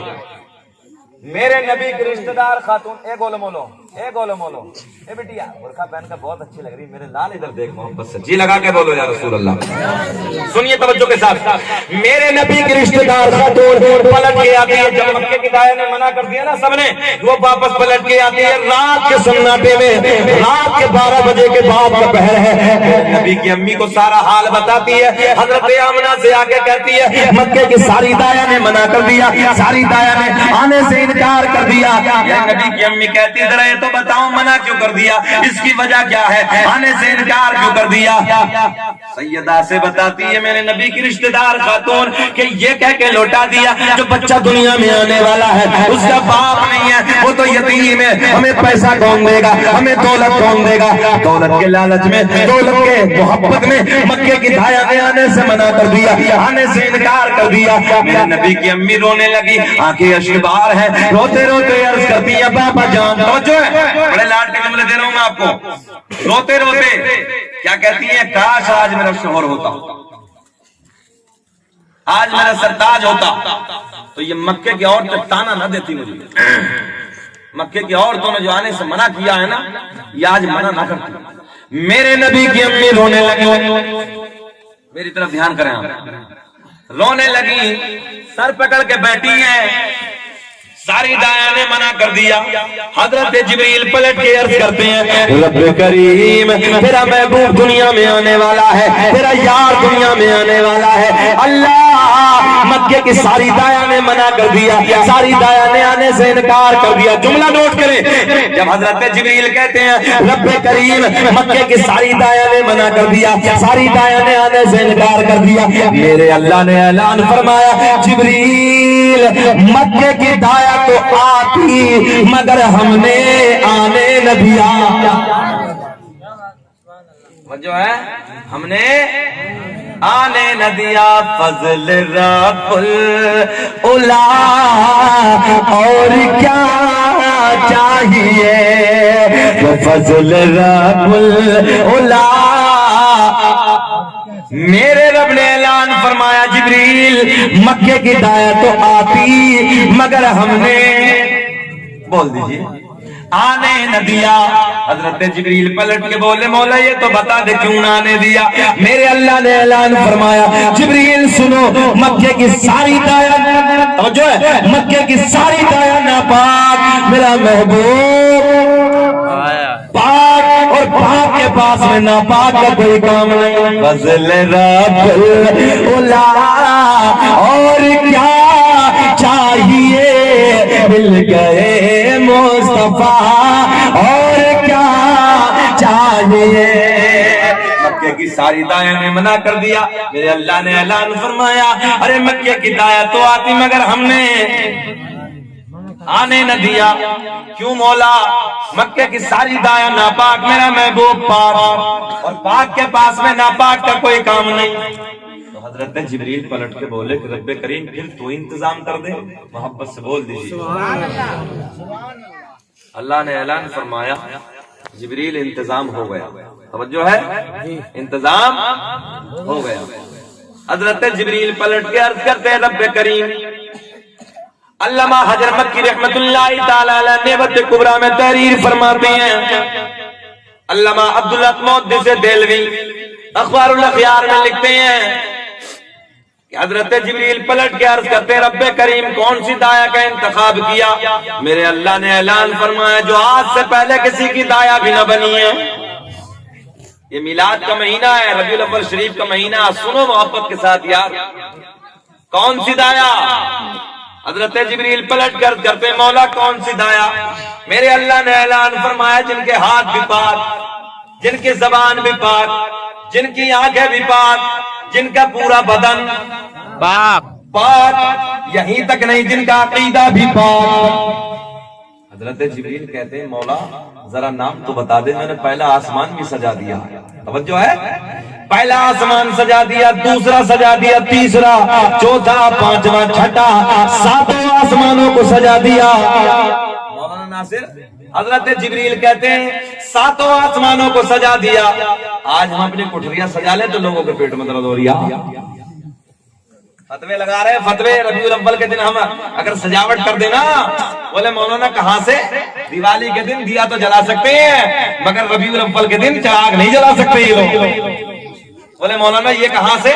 میرے نبی کی رشتہ دار خاتون, اے گولو مولو, اے گولو مولو, اے بیٹیا برقع پہن کر بہت اچھی لگ رہی, میرے لال ادھر دیکھ محبت سے, جی لگا کے بولو یا رسول اللہ. سنیے توجہ کے ساتھ, میرے نبی کی رشتہ دار خاتون پلٹ کے آتی ہے. جب مکے کی دایا نے منع کر دیا نا سب نے, وہ واپس پلٹ کے آتی ہے رات کے سناٹے میں, رات کے 12 بجے کے بعد کا پہر ہے. نبی کی امی کو سارا حال بتاتی ہے, حضرت آمنہ سے آ کے کہتی ہے مکے کی ساری دایا نے منع کر دیا, ساری دایا نے آنے سے انکار کر دیا. نبی کی امی کہتی ذرا یہ تو بتاؤ منع کیوں کر دیا؟ اس کی وجہ کیا ہے؟ آنے سے انکار کیوں کر دیا؟ سیدہ سے بتاتی ہے میرے نبی کی رشتہ دار خاتون کہ یہ کہہ کے لوٹا دیا جو بچہ دنیا میں آنے والا ہے اس کا باپ نہیں ہے، وہ تو یتیم ہے، ہمیں پیسہ کون دے گا، ہمیں دولت کون دے گا؟ دولت کے لالچ میں، دولت کے محبت میں مکے کی دھایا میں آنے سے منع کر دیا، آنے سے انکار کر دیا۔ میرے نبی کی امی رونے لگی، آنکھیں اشک بار ہے، روتے روتے عرض کرتی ہے بابا جان، توجہ ہے، بڑے لاڈ کے جملے دے رہا ہوں میں آپ کو، روتے روتے کیا کہتی ہیں؟ کاش آج میرا شوہر ہوتا، آج میرا سرتاج ہوتا تو یہ مکے کی عورتیں تانا نہ دیتی مجھے، مکے کی عورتوں نے جو آنے سے منع کیا ہے نا یہ آج منع نہ کرتی۔ میرے نبی کی امی رونے لگی، میری طرف دھیان کریں آپ، رونے لگی، سر پکڑ کے بیٹھی ہیں، ساری دایا نے منع کر دیا۔ حضرت جبریل پلٹ کے عرض کرتے ہیں رب کریم تیرا محبوب دنیا میں آنے والا ہے، تیرا یار دنیا میں آنے والا ہے، اللہ مکے کی ساری دایا نے منع کر دیا، ساری دایا نے آنے سے انکار کر دیا۔ جملہ نوٹ کریں، جب حضرت جبریل کہتے ہیں رب کریم مکے کی ساری دایا نے منع کر دیا، ساری دایا نے آنے سے انکار کر دیا، میرے اللہ نے اعلان فرمایا جبریل مکے کی دایا تو آتی مگر ہم نے آنے نہ دیا، جو ہے ہم نے آنے نہ دیا، فضل رب العلا اور کیا چاہیے، فضل رب العلا۔ میرے رب نے اعلان فرمایا جبریل مکے کی دایا تو آتی مگر ہم نے، بول دیجئے، آنے نہ دیا۔ حضرت جبریل پلٹ کے بولے مولا یہ تو بتا دے کیوں نہ آنے دیا؟ میرے اللہ نے اعلان فرمایا جبریل سنو مکے کی ساری دایا جو ہے مکے کی ساری دایا ناپاک، میرا محبوب پاک اور پاک کے پاس میں ناپاک کا کوئی کام نہیں، فضل رب العلا اور کیا چاہیے، مل گئے مصطفیٰ اور کیا چاہیے۔ مکے کی ساری دایا نے منع کر دیا، میرے اللہ نے اعلان فرمایا ارے مکے کی دایا تو آتی مگر ہم نے آنے نہ دیا۔ کیوں مولا؟ مکے کی ساری دایا ناپاک، میرا محبوب پاک اور پاک کے پاس میں ناپاک کا کوئی کام نہیں۔ تو حضرت جبریل پلٹ کے بولے کہ رب کریم پھر تو انتظام کر دے، محبت سے بول دیجیے۔ اللہ نے اعلان فرمایا جبریل انتظام ہو گیا، توجہ ہے، انتظام ہو گیا۔ حضرت جبریل پلٹ کے عرض کرتے ہیں رب کریم، علامہ حجر مکی رحمت اللہ تعالی علیہ نعمت کبریٰ میں تحریر فرماتے ہیں، علامہ عبداللہ محدث دہلوی اخبار الاخیار میں لکھتے ہیں کہ حضرت جبریل پلٹ کے عرض کرتے ہیں رب کریم کون سی دایا کا انتخاب کیا؟ میرے اللہ نے اعلان فرمایا جو آج سے پہلے کسی کی دایا بھی نہ بنی ہے۔ یہ میلاد کا مہینہ ہے، ربیع الاول شریف کا مہینہ، سنو محبت کے ساتھ یار، کون سی دایا؟ حضرت جبریل پلٹ کر کرتے مولا کون سی دایا؟ میرے اللہ نے اعلان فرمایا جن کے ہاتھ بھی پاک، جن کی زبان بھی پاک، جن کی آنکھیں بھی پاک، جن کا پورا بدن پاک پاک، یہیں تک نہیں جن کا عقیدہ بھی پاک۔ حضرت جبریل کہتے ہیں مولا ذرا نام تو بتا دے، میں نے پہلا آسمان بھی سجا دیا، توجہ ہے، پہلا آسمان سجا دیا، دوسرا سجا دیا، تیسرا، چوتھا، پانچواں، چھٹا، ساتوں آسمانوں کو سجا دیا۔ مولانا ناصر حضرت جبریل کہتے ہیں ساتوں آسمانوں کو سجا دیا۔ آج ہم اپنی کوٹھریاں سجا لیں تو لوگوں کے پیٹ میں درد ہو رہی ہے، فتوے لگا رہے ہیں، فتوے ربیع الاول کے دن ہم اگر سجاوٹ کر دینا، بولے مولانا کہاں سے؟ دیوالی کے دن دیا تو جلا سکتے ہیں مگر ربیع الاول کے دن چراغ نہیں جلا سکتے یہ لوگ۔ بولے مولانا یہ کہاں سے؟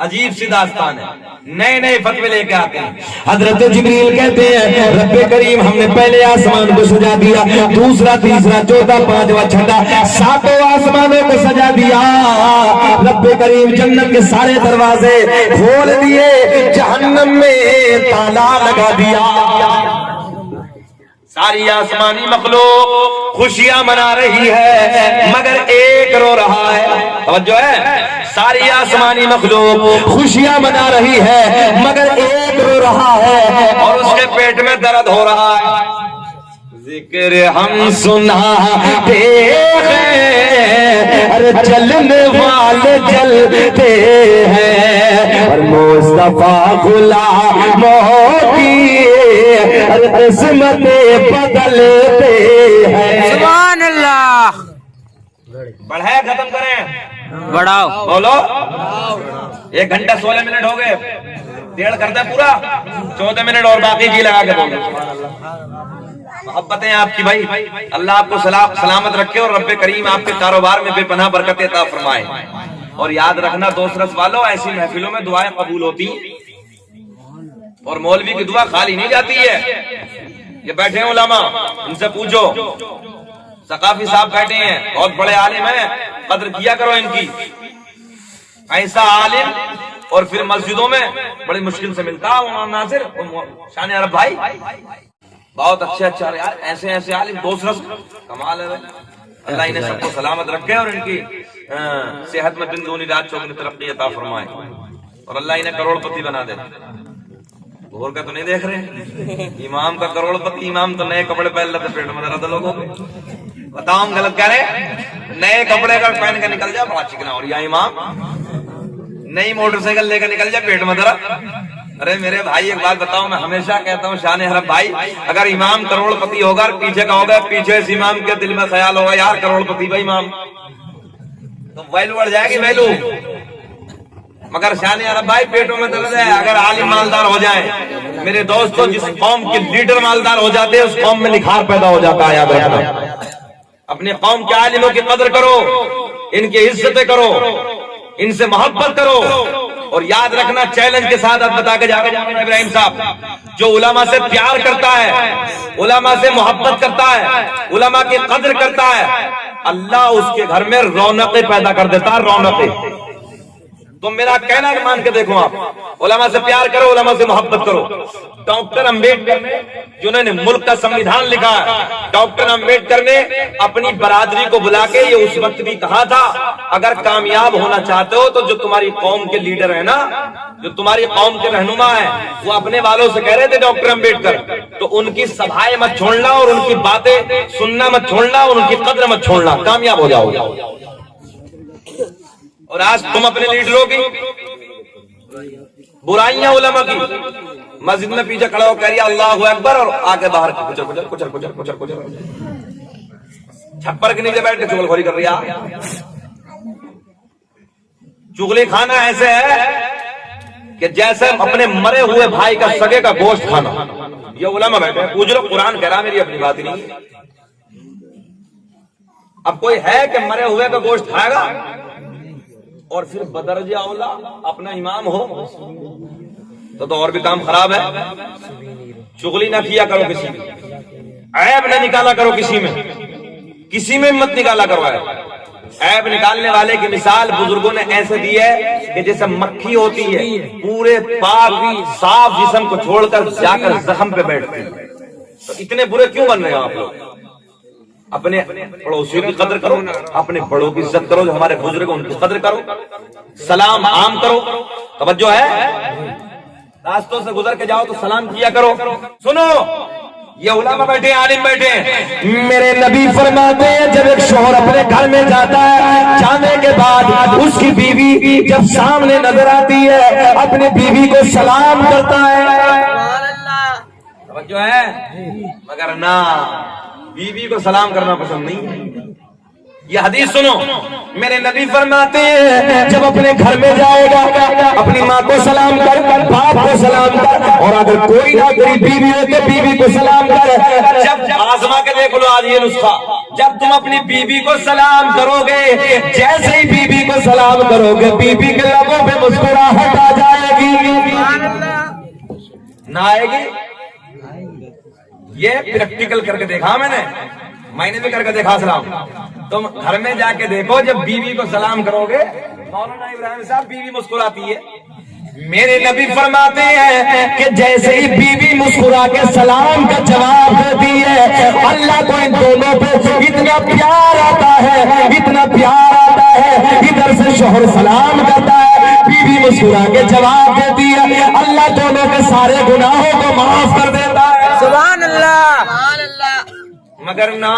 عجیب سی داستان ہے، نئے نئے فتوے لے کے آتے ہیں۔ حضرت جبریل کہتے ہیں رب کریم ہم نے پہلے آسمان کو سجا دیا، دوسرا، تیسرا، چوتھا، پانچواں، چھٹا، ساتوں آسمانوں کو سجا دیا۔ رب کریم جنت کے سارے دروازے کھول دیے، جہنم میں تالا لگا دیا۔ ساری آسمانی مخلوق خوشیاں منا رہی ہے مگر ایک رو رہا ہے. توجہ ہے. ساری آسمانی مخلوق خوشیاں منا رہی ہے مگر ایک رو رہا ہے اور اس کے پیٹ میں درد ہو رہا ہے. ذکر ہم سناتے ہیں ہر چلنے والے چلتے ہیں اور مصطفیٰ غلاموں کی قسمتیں بدلتے ہیں. سبحان اللہ. بڑھائے ختم کریں. بڑھاؤ. بولو. 1 گھنٹہ 16 منٹ ہو گئے. 1.5 کرتا ہے پورا. 14 منٹ اور باقی جی لگا کے بولو. محبتیں آپ کی بھائی. اللہ آپ کو سلامت رکھے اور رب کریم آپ کے کاروبار میں بے پناہ برکت عطا فرمائے. اور یاد رکھنا دوست رس والو ایسی محفلوں میں دعائیں قبول ہوتی ہیں اور مولوی کی دعا خالی نہیں جاتی ہے. یہ بیٹھے ہیں علماء, ان سے پوچھو. ثقافی صاحب بیٹھے ہیں, بہت بڑے عالم ہیں, قدر کیا کرو ان کی. ایسا عالم اور پھر مسجدوں میں بڑی مشکل سے ملتا ہے. ناصر شان عرب بھائی بہت اچھے یار, ایسے عالم دوست رس کمال ہے. اللہ انہیں سب کو سلامت رکھے اور ان کی صحت میں دن دونی رات چوگنی ترقی عطا فرمائے اور اللہ انہیں کروڑ پتی بنا دے. گھور کا تو نہیں دیکھ رہے, امام کا کروڑ پتی. امام تو نئے کپڑے پہن لیتے پیٹ میں درد لوگوں کو. بتاؤ ہم غلط کہہ رہے؟ نئے کپڑے کا پہن کے نکل جائے بڑا چکنا, اور یا امام نئی موٹر سائیکل لے کے نکل جائے پیٹ میں درد. ارے میرے بھائی ایک بات بتاؤ, میں ہمیشہ کہتا ہوں شان حرب بھائی, اگر امام کروڑ پتی ہوگا اور پیچھے کا ہوگا, پیچھے اس امام کے دل میں خیال ہوگا یار کروڑ پتی بھائی امام, تو ویلو بڑھ جائے گی ویلو. مگر شان عرب بھائی پیٹوں میں درد ہے. اگر عالم مالدار ہو جائے میرے دوستوں, جس قوم کے لیڈر مالدار ہو جاتے ہیں اس قوم میں نکھار پیدا ہو جاتا ہے. یاد رکھنا, اپنے قوم کے عالموں کی قدر کرو, ان کی عزتیں کرو, ان سے محبت کرو. اور یاد رکھنا چیلنج کے ساتھ بتا کے جاؤ ابراہیم صاحب, جو علماء سے پیار کرتا ہے, علماء سے محبت کرتا ہے, علماء کی قدر کرتا ہے, اللہ اس کے گھر میں رونقیں پیدا کر دیتا ہے. رونقیں. تم میرا کہنا مان کے دیکھو, آپ علماء سے پیار کرو, علماء سے محبت کرو. ڈاکٹر امبیڈکر نے, جنہوں نے ملک کا سمویدھان لکھا ہے, ڈاکٹر امبیڈکر نے اپنی برادری کو بلا کے یہ اس وقت بھی کہا تھا, اگر کامیاب ہونا چاہتے ہو تو جو تمہاری قوم کے لیڈر ہیں نا, جو تمہاری قوم کے رہنما ہیں, وہ اپنے والوں سے کہہ رہے تھے ڈاکٹر امبیڈکر, تو ان کی سبھائیں مت چھوڑنا اور ان کی باتیں سننا مت چھوڑنا اور ان کی قدر مت چھوڑنا, کامیاب ہو جاؤ گے. اور آج تم اپنے لیڈروں کی برائیاں علماء کی, مسجد میں پیچھے کھڑا ہو کہہ رہی اللہ اکبر اور آگے باہر کچر چھپر کے نیچے بیٹھ کے چغل خوری کر رہی ہے. چغلی کھانا ایسے ہے کہ جیسے اپنے مرے ہوئے بھائی کا سگے کا گوشت کھانا. یہ علماء بیٹھے پوچھ لو, قرآن کہہ رہا, میری اپنی بات ہی نہیں. اب کوئی ہے کہ مرے ہوئے کا گوشت کھائے گا اور پھر بدرجہ اولا اپنا امام ہو تو اور بھی کام خراب ہے. چغلی نہ کیا کرو کسی میں, عیب نہ نکالا کرو کسی میں مت نکالا کرو. عیب نکالنے والے کی مثال بزرگوں نے ایسے دی ہے کہ جیسے مکھی ہوتی ہے, پورے پاک صاف جسم کو چھوڑ کر جا کر زخم پہ بیٹھتی ہے. تو اتنے برے کیوں بن رہے ہیں آپ لوگ؟ اپنے پڑوسیوں کی قدر کرو, اپنے بڑوں کی عزت کرو, جو ہمارے بزرگ ان کی قدر کرو, سلام عام کرو. توجہ ہے, راستوں سے گزر کے جاؤ تو سلام کیا کرو. سنو, یہ علماء بیٹھے, عالم بیٹھے, میرے نبی فرماتے ہیں جب ایک شوہر اپنے گھر میں جاتا ہے, جانے کے بعد اس کی بیوی جب سامنے نظر آتی ہے اپنی بیوی کو سلام کرتا ہے. توجہ ہے, مگر نہ بیوی کو سلام کرنا پسند نہیں. یہ حدیث سنو, میرے نبی فرماتے ہیں جب اپنے گھر میں جائے گا اپنی ماں کو سلام کر, باپ کو سلام کر, اور اگر کوئی نہ کوئی بیوی ہو تو بیوی کو سلام کر. جب آزما کے دیکھ لو آج یہ نسخہ, جب تم اپنی بیوی کو سلام کرو گے, جیسے ہی بیوی کو سلام کرو گے بیوی کے لبوں پہ مسکراہٹ آ جائے گی. نہ آئے گی؟ یہ پریکٹیکل کر کے دیکھا میں نے بھی کر کے دیکھا سلام. تم گھر میں جا کے دیکھو, جب بیوی کو سلام کرو گے, مولانا ابراہیم صاحب بیوی مسکراتی ہے, میرے نبی فرماتے ہیں کہ جیسے ہی بیوی مسکرا کے سلام کا جواب دیتی ہے اللہ کو ان دونوں پہ اتنا پیار آتا ہے، اتنا پیار آتا ہے، ادھر سے شوہر سلام کرتا ہے، بیوی مسکرا کے جواب دیتی ہے، اللہ دونوں کے سارے گناہوں کو معاف کر دیتا ہے۔ سبحان اللہ، سبحان اللہ۔ مگر نہ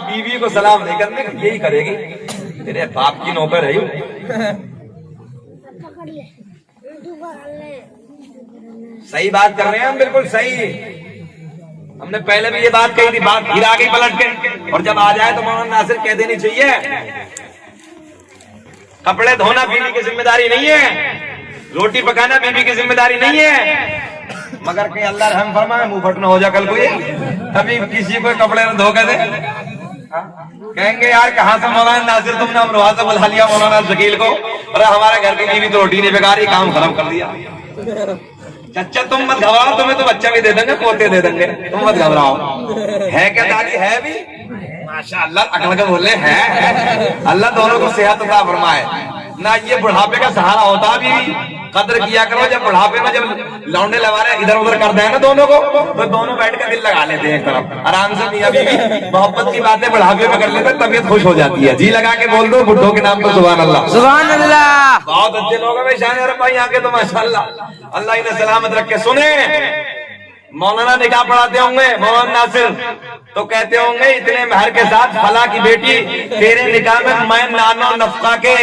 بیوی کو سلام نہیں کرنے کا، یہی کرے گی تیرے باپ کی نوکر ہے ہوں۔ صحیح بات کر رہے ہیں ہم، بالکل صحیح۔ ہم نے پہلے بھی یہ بات کہی تھی، بات پھر آ گئی پلٹ کے، اور جب آ جائے تو مولانا ناصر کہہ دینی چاہیے کپڑے دھونا بیوی کی ذمہ داری نہیں ہے، روٹی پکانا بیوی کی ذمہ داری نہیں ہے، مگر کہیں اللہ رحم فرمائے منہ پھٹنا ہو جائے کل کو یہ کبھی کسی کو کپڑے نہ دھو کے دے، کہیں گے یار کہاں سے مولانا ناصر تم نے امروہہ سے بلا لیا مولانا شکیل کو، اور ہمارے گھر کی بیوی تو روٹی نہیں پکا رہی، کام خراب کر دیا۔ چچا تم مت گھبراؤ، تمہیں تو بچہ بھی دے دیں گے، پوتے دے دیں گے، تم مت گھبراؤ۔ ہے کیا دادی؟ ہے بھی ماشاء اللہ، اکڑ کے بولے ہیں، اللہ دونوں کو صحت عطا فرمائے۔ نہ یہ بڑھاپے کا سہارا ہوتا بھی، قدر کیا کرو جب بڑھاپے میں، جب لونڈے لگا رہے ادھر ادھر کر دیں نا دونوں کو، تو دونوں بیٹھ کے دل لگا لیتے ہیں ایک طرف، آرام سے میاں بیوی محبت کی باتیں بڑھاپے میں کر لیتے ہیں، طبیعت خوش ہو جاتی ہے۔ جی لگا کے بول دو بڈھوں کے نام پر سبحان اللہ، سبحان اللہ۔ بہت اچھے لوگ ہیں بھائی، شان عرب بھائی آ کے تو ماشاء اللہ، اللہ انہیں سلامت رکھے۔ سنیں مولانا نکاح پڑھاتے ہوں گے مولانا ناصر، تو کہتے ہوں گے اتنے مہر کے ساتھ فلاں کی بیٹی تیرے نکاح میں نانو نفقہ کے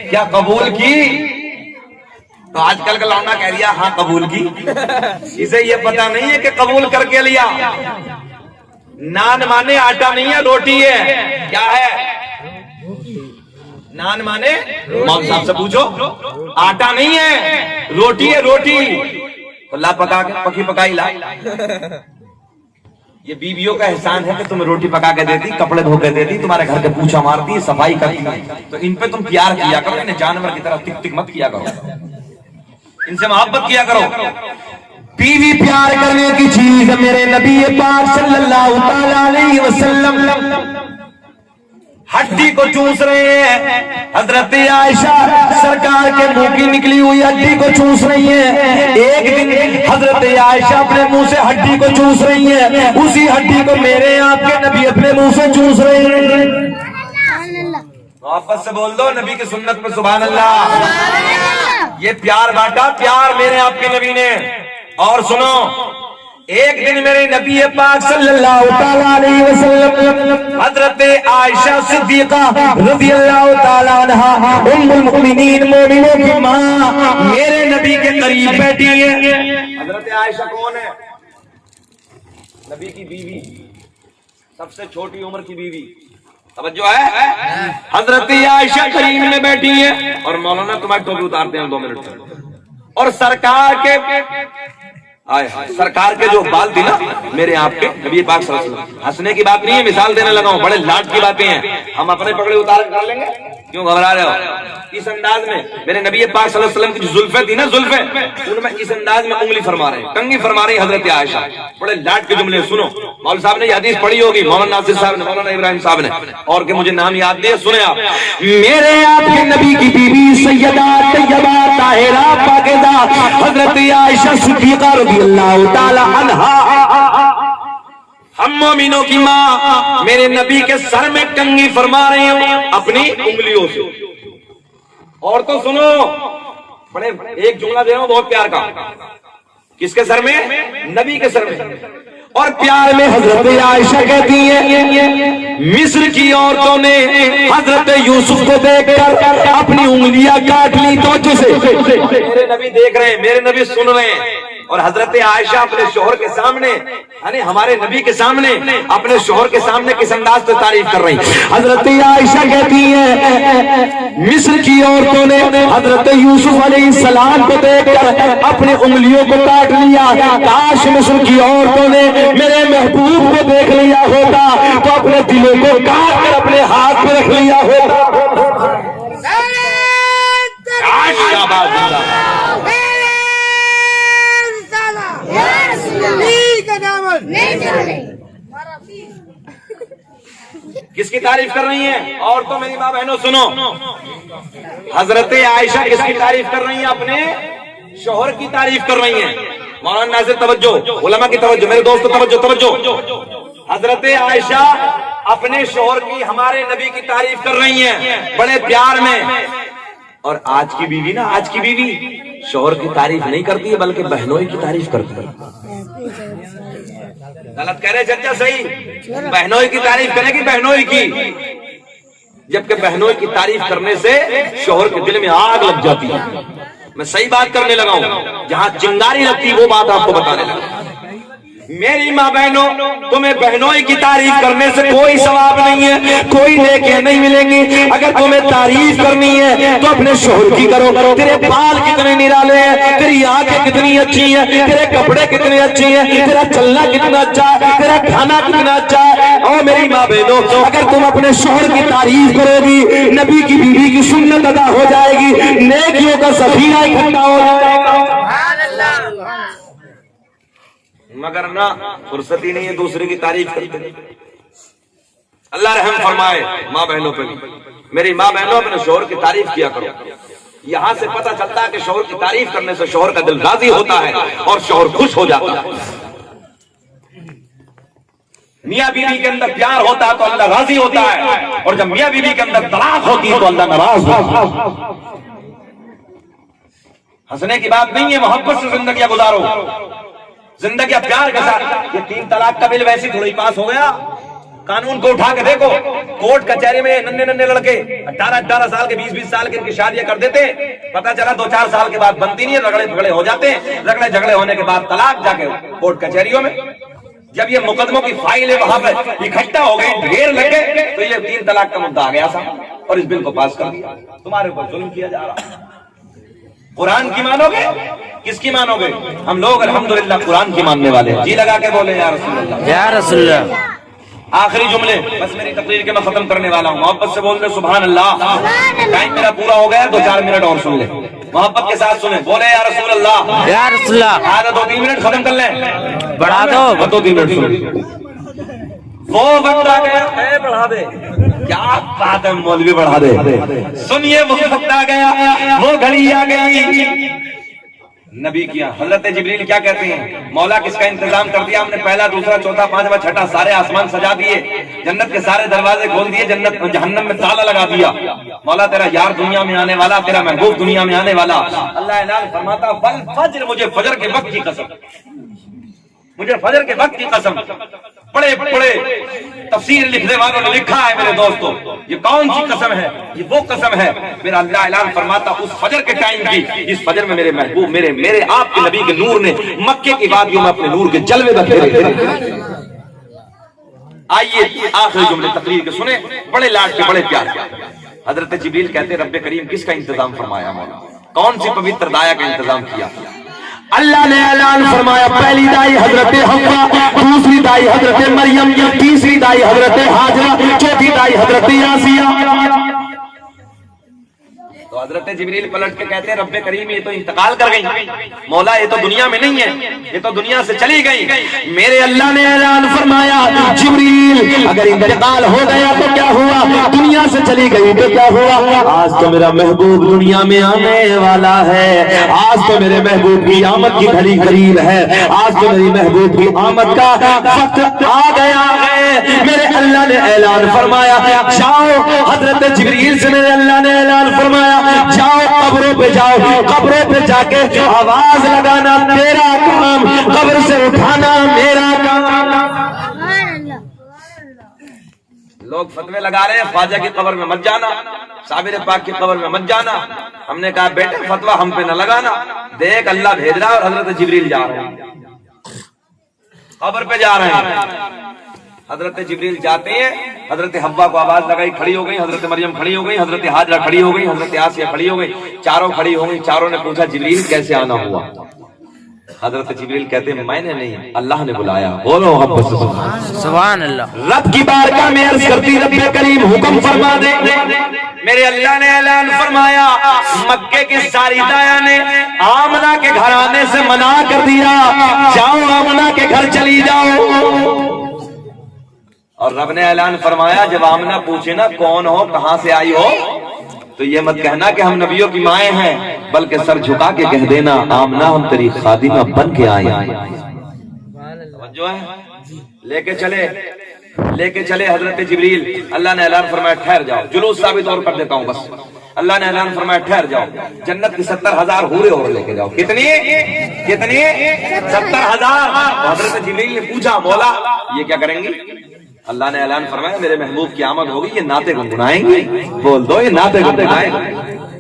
کیا قبول کی؟ تو آج کل کا لونا کہہ دیا ہاں قبول کی، اسے یہ پتا نہیں ہے کہ قبول کر کے لیا۔ نان مانے آٹا نہیں ہے، روٹی ہے۔ کیا ہے نان مانے؟ مول صاحب سے پوچھو، آٹا نہیں ہے، روٹی ہے، روٹی۔ لا پکا کے پکی پکائی لا۔ یہ بیویوں کا احسان ہے کہ تمہیں روٹی پکا کے دیتی، کپڑے دھو کے دیتی، تمہارے گھر کے پوچھا مارتی، صفائی کرتی، تو ان پہ تم پیار کیا کرو، انہیں جانور کی طرح ٹک ٹک مت کیا کرو، ان سے محبت کیا کرو۔ بیوی پیار کرنے کی چیز میرے نبی پاک صلی اللہ تعالی علیہ وسلم ہڈی کو چوس رہے ہیں، حضرت عائشہ سرکار کے منہ کی نکلی ہوئی ہڈی کو چوس رہی ہیں۔ ایک دن حضرت عائشہ اپنے منہ سے ہڈی کو چوس رہی ہیں، اسی ہڈی کو میرے آپ کے نبی اپنے منہ سے چوس رہے ہیں۔ محبت سے بول دو نبی کی سنت پر سبحان اللہ۔ یہ پیار بانٹا، پیار میرے آپ کے نبی نے۔ اور سنو، ایک دن میرے نبی پاک صلی اللہ تعالیٰ علیہ وسلم حضرت عائشہ صدیقہ رضی اللہ تعالیٰ عنہا ام المؤمنین مومنوں کی ماں میرے نبی کے قریب بیٹھی ہیں۔ حضرت عائشہ کون ہے؟ نبی کی بیوی، سب سے چھوٹی عمر کی بیوی، توجہ ہے؟ حضرت عائشہ قریب میں بیٹھی ہیں، اور مولانا تمہاری ٹوپی اتارتے ہیں 2 منٹ، اور سرکار کے جو بال تھی نا میرے آپ کے نبی پاک صلی اللہ علیہ وسلم، ہنسنے کی بات نہیں ہے، مثال دینے لگا ہوں، بڑے لاٹ کی باتیں ہیں، ہم اپنے پگڑے اتار کر لیں گے، کیوں گھبرا رہے ہو؟ اس انداز میں میرے نبی پاک صلی اللہ علیہ وسلم کی جو زلفیں تھی نا، زلفیں ان میں اس انداز میں انگلی فرما رہے ہیں، کنگھی فرما رہی حضرت عائشہ، بڑے لاٹ کے جملے۔ سنو، مولوی صاحب نے یہ حدیث پڑھی ہوگی، مولانا ناصر صاحب نے، مولانا ابراہیم صاحب نے، اور کہ مجھے نام یاد نہیں ہے، سنیں آپ۔ میرے آپ کے نبی کی بیوی سیدہ طیبہ طاہرہ پاکیزہ حضرت عائشہ صدیقہ رضی اللہ تعالی عنہا، ہم مومنوں کی ماں میرے نبی کے سر میں کنگھی فرما رہی ہوں اپنی انگلیوں سے۔ اور تو سنو، بڑے ایک جملہ دے رہا ہوں بہت پیار کا، کس کے سر میں؟ نبی کے سر میں۔ اور پیار میں حضرت عائشہ کہتی ہیں مصر کی عورتوں نے حضرت یوسف کو دیکھ کر اپنی انگلیاں کاٹ لی توجہ سے۔ میرے نبی دیکھ رہے ہیں، میرے نبی سن رہے ہیں، اور حضرت عائشہ اپنے شوہر کے سامنے، یعنی ہمارے نبی کے سامنے، اپنے شوہر کے سامنے کس انداز سے تعریف کر رہی ہیں۔ حضرت عائشہ کہتی ہیں مصر کی عورتوں نے حضرت یوسف علیہ السلام کو دیکھ کر اپنی انگلیوں کو کاٹ لیا، کاش مصر کی عورتوں نے میرے محبوب کو دیکھ لیا ہوتا تو اپنے دلوں کو کاٹ کر اپنے ہاتھ میں رکھ لیا ہوتا۔ کس کی تعریف کر رہی ہیں؟ اور تو میری ماں بہنوں سنو، حضرت عائشہ کس کی تعریف کر رہی ہیں؟ اپنے شوہر کی تعریف کر رہی ہیں. مولانا ناصر توجہ, علماء کی توجہ, میرے دوستو توجہ. حضرت عائشہ اپنے شوہر کی ہمارے نبی کی تعریف کر رہی ہیں بڑے پیار میں. اور آج کی بیوی نا, آج کی بیوی شوہر کی تعریف نہیں کرتی ہے بلکہ بہنوئی کی تعریف کرتی ہے. غلط کہہ رہے چچا, صحیح بہنوئی کی تعریف کرے گی, بہنوئی کی. جبکہ بہنوئی کی تعریف کرنے سے شوہر کے دل میں آگ لگ جاتی ہے. میں صحیح بات کرنے لگا ہوں, جہاں چنگاری لگتی وہ بات آپ کو بتانے لگا. میری ماں بہنوں, تمہیں بہنوئی کی تعریف کرنے سے کوئی ثواب نہیں ہے, کوئی نیکیاں نہیں ملیں گی. اگر تمہیں تعریف کرنی ہے تو اپنے شوہر کی کرو. تیرے بال کتنے نرالے ہیں, تیری آنکھیں کتنی اچھی ہیں, تیرے کپڑے کتنے اچھے ہیں, تیرا چلنا کتنا اچھا ہے, تیرا کھانا کتنا اچھا ہے. اور میری ماں بہنوں, اگر تم اپنے شوہر کی تعریف کرو گی, نبی کی بیوی کی سنت ادا ہو جائے گی, نیکیوں کا ذخیرہ اکٹھا ہو جائے گا. مگر نہ فرصت ہی نہیں ہے دوسرے کی تعریف کرتے. اللہ رحم فرمائے ماں بہنوں پہ بھی. میری ماں بہنوں اپنے شوہر کی تعریف کیا کرو. یہاں سے پتہ چلتا ہے کہ شوہر کی تعریف کرنے سے شوہر کا دل راضی ہوتا ہے اور شوہر خوش ہو جاتا ہے. میاں بیوی کے اندر پیار ہوتا ہے تو اللہ راضی ہوتا ہے, اور جب میاں بیوی کے اندر طلاق ہوتی ہے تو اللہ ناراض ہوتا ہے. ہنسنے کی بات نہیں ہے, محبت سے زندگیاں گزارو, زندگی پیار کے ساتھ. یہ 3 طلاق کا بل ویسے تھوڑی پاس ہو گیا. قانون کو اٹھا کے دیکھو, کورٹ کچہری میں ننھے لڑکے 18 سال کے 20 سال کے ان کی شادیاں کر دیتے, پتہ چلا 2-4 سال کے بعد بنتی نہیں ہے, رگڑے پھگڑے ہو جاتے ہیں. رگڑے جھگڑے ہونے کے بعد طلاق جا کے کورٹ کچہریوں میں. جب یہ مقدموں کی فائلیں وہاں پہ اکٹھا ہو گئی, ڈھیر لگے, تو یہ 3 طلاق کا مدعا آ گیا تھا اور اس بل کو پاس کر دیا. تمہارے اوپر ظلم کیا جا رہا. قرآن کی مانو گے, کس کی مانو گے؟ ہم لوگ الحمدللہ قرآن کی ماننے والے ہیں. جی لگا کے بولے یا رسول اللہ, یا رسول اللہ. آخری جملے بس میری تقریر کے میں ختم کرنے والا ہوں. محبت سے بول دے سبحان اللہ. ٹائم میرا پورا ہو گیا, 2-4 منٹ اور سن لیں, محبت کے ساتھ سنیں. بولے یا رسول اللہ, یا رسول اللہ. آدھا 2-3 منٹ ختم کر لیں, بڑھا دو, 2-3 منٹ سنیں. وہ وقت آ گیا, بڑھا دے, کیا بات ہے مولوی, بڑھا دے. سنیے, وہ وقت آ گیا, وہ گھڑی آ گئی. نبی کیا حضرت جبریل کیا کہتے ہیں, مولا کس کا انتظام کر دیا ہم نے, 1, 2, 4, 5, 6 سارے آسمان سجا دیے, جنت کے سارے دروازے کھول دیے, جنت جہنم میں تالا لگا دیا. مولا تیرا یار دنیا میں آنے والا, تیرا محبوب دنیا میں آنے والا. اللہ اعلان فرماتا, فجر, مجھے فجر کے وقت کی قسم, مجھے فجر کے وقت کی قسم. بڑے بڑے تفسیر لکھنے والوں نے لکھا ہے میرے دوستو, یہ کون سی قسم ہے, یہ وہ قسم ہے. میرا اللہ اعلان فرماتا اس فجر کے ٹائم کی, جس فجر میں میرے محبوب, میرے آپ کے نبی کے نور نے مکے کی وادیوں میں اپنے نور کے جلوے بکھیرے. آئیے آخری جملے تقریر کے سنیں, بڑے لاڈ کے, بڑے پیار کے. حضرت جبریل کہتے ہیں رب کریم کس کا انتظام فرمایا مولا, کون سی پوتر دایا کا انتظام کیا. اللہ نے اعلان فرمایا, پہلی دائی حضرت حوا, دوسری دائی حضرت مریم, تیسری دائی حضرت ہاجرہ, چوتھی دائی حضرت آسیہ. تو حضرت جبریل پلٹ کے کہتے ہیں رب کریم یہ تو انتقال کر گئی, مولا یہ تو دنیا میں نہیں ہے, یہ تو دنیا سے چلی گئی. میرے اللہ نے اعلان فرمایا جبریل اگر انتقال ہو گیا تو کیا ہوا, دنیا سے چلی گئی تو کیا ہوا, آج تو میرا محبوب دنیا میں آنے والا ہے, آج تو میرے محبوب کی آمد کی گھڑی قریب ہے, آج تو میری محبوب کی آمد کا وقت آ گیا ہے. میرے اللہ نے اعلان فرمایا جاؤ, حضرت جبریل سے میرے اللہ نے اعلان فرمایا جاؤ قبروں پہ جاؤ, قبروں پہ جا کے آواز لگانا تیرا کام, قبر سے اٹھانا میرا کام. لوگ فتوے لگا رہے ہیں خواجہ کی قبر میں مت جانا, صابر پاک کی قبر میں مت جانا. ہم نے کہا بیٹے فتویٰ ہم پہ نہ لگانا, دیکھ اللہ بھیج رہا ہے اور حضرت جبریل جا رہے ہیں, قبر پہ جا رہے ہیں. حضرت جبریل جاتے ہیں, حضرت حوا کو آواز لگائی, کھڑی ہو گئی, حضرت مریم کھڑی ہو گئی, حضرت ہاجرہ کھڑی ہو گئی, حضرت آسیہ کھڑی ہو گئی, چاروں کھڑی ہو گئی. چاروں نے پوچھا جبریل کیسے آنا ہوا. حضرت جبریل کہتے ہیں میں نے نہیں, اللہ نے بلایا. بولو محبت سے سبحان اللہ. رب کی بارگاہ میں عرض کرتی رب کریم حکم فرما دے. میرے اللہ نے اعلان فرمایا مکے کی ساری دایا نے آمنہ کے گھر آنے سے منع کر دیا, جاؤ آمنہ کے گھر چلی جاؤ. اور رب نے اعلان فرمایا جب آمنہ پوچھے نا کون ہو, کہاں سے آئی ہو, تو یہ مت کہنا کہ ہم نبیوں کی مائیں ہیں, بلکہ سر جھکا کے کہہ دینا آمنہ ہم تیری خادمہ بن کے آئے ہیں. جو ہے لے کے چلے حضرت جبریل. اللہ نے اعلان فرمایا ٹھہر جاؤ. جلوس ثابت طور پر دیتا ہوں بس. اللہ نے اعلان فرمایا ٹھہر جاؤ. جنت کی 70,000 حوریں اور لے کے جاؤ. کتنی 70,000. حضرت جبریل نے پوچھا مولا یہ کیا کریں گے؟ اللہ نے اعلان فرمایا میرے محبوب کی آمد ہوگی, یہ نعتیں گنگنائیں گے. بول دو یہ نعتیں گنگنائیں گے.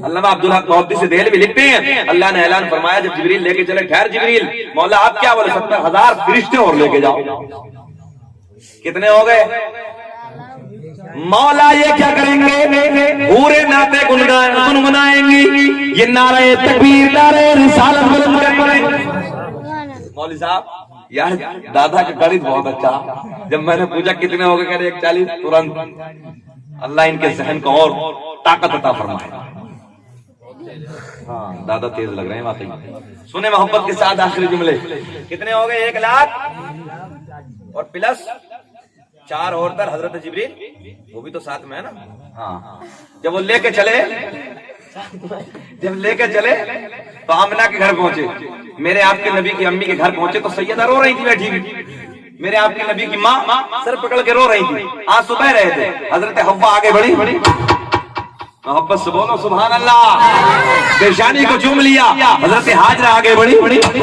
علامہ عبدالحق محدث سے دہلوی لکھتے ہیں اللہ نے اعلان فرمایا جب جبریل لے کے چلے ٹھہر جبریل مولا آپ کیا بولے 70,000 فرشتے اور لے کے جاؤ. کتنے ہو گئے؟ مولا یہ کیا کریں گے؟ پورے نعتیں گنگنائیں گی. یہ نعرہ تکبیر نعرہ رسالت بلند کریں گے. مولوی صاحب یار دادا کا قرض بہت اچھا. جب میں نے پوچھا کتنے ہو گئے کہہ رہے 140. ترنت اللہ ان کے ذہن کو اور طاقت عطا فرمائے. ہاں دادا تیز لگ رہے ہیں واقعی. سنیں محبت کے ساتھ آخری جملے. کتنے ہو گئے؟ 1 لاکھ اور پلس 4 اور تر حضرت جبریل وہ بھی تو ساتھ میں ہے نا. ہاں جب وہ لے کے چلے تو آمنہ کے گھر پہنچے. میرے آپ کے نبی کی امی کے گھر پہنچے تو سیدہ رو رہی تھی بیٹھی ہوئی. میرے آپ کے نبی کی ماں سر پکڑ کے رو رہی تھی. آج صبح رہے تھے. حضرت حوا آگے بڑھی. محبت سے بولو سبحان اللہ. پیشانی کو چوم لیا. حضرت ہاجرہ آگے بڑھی,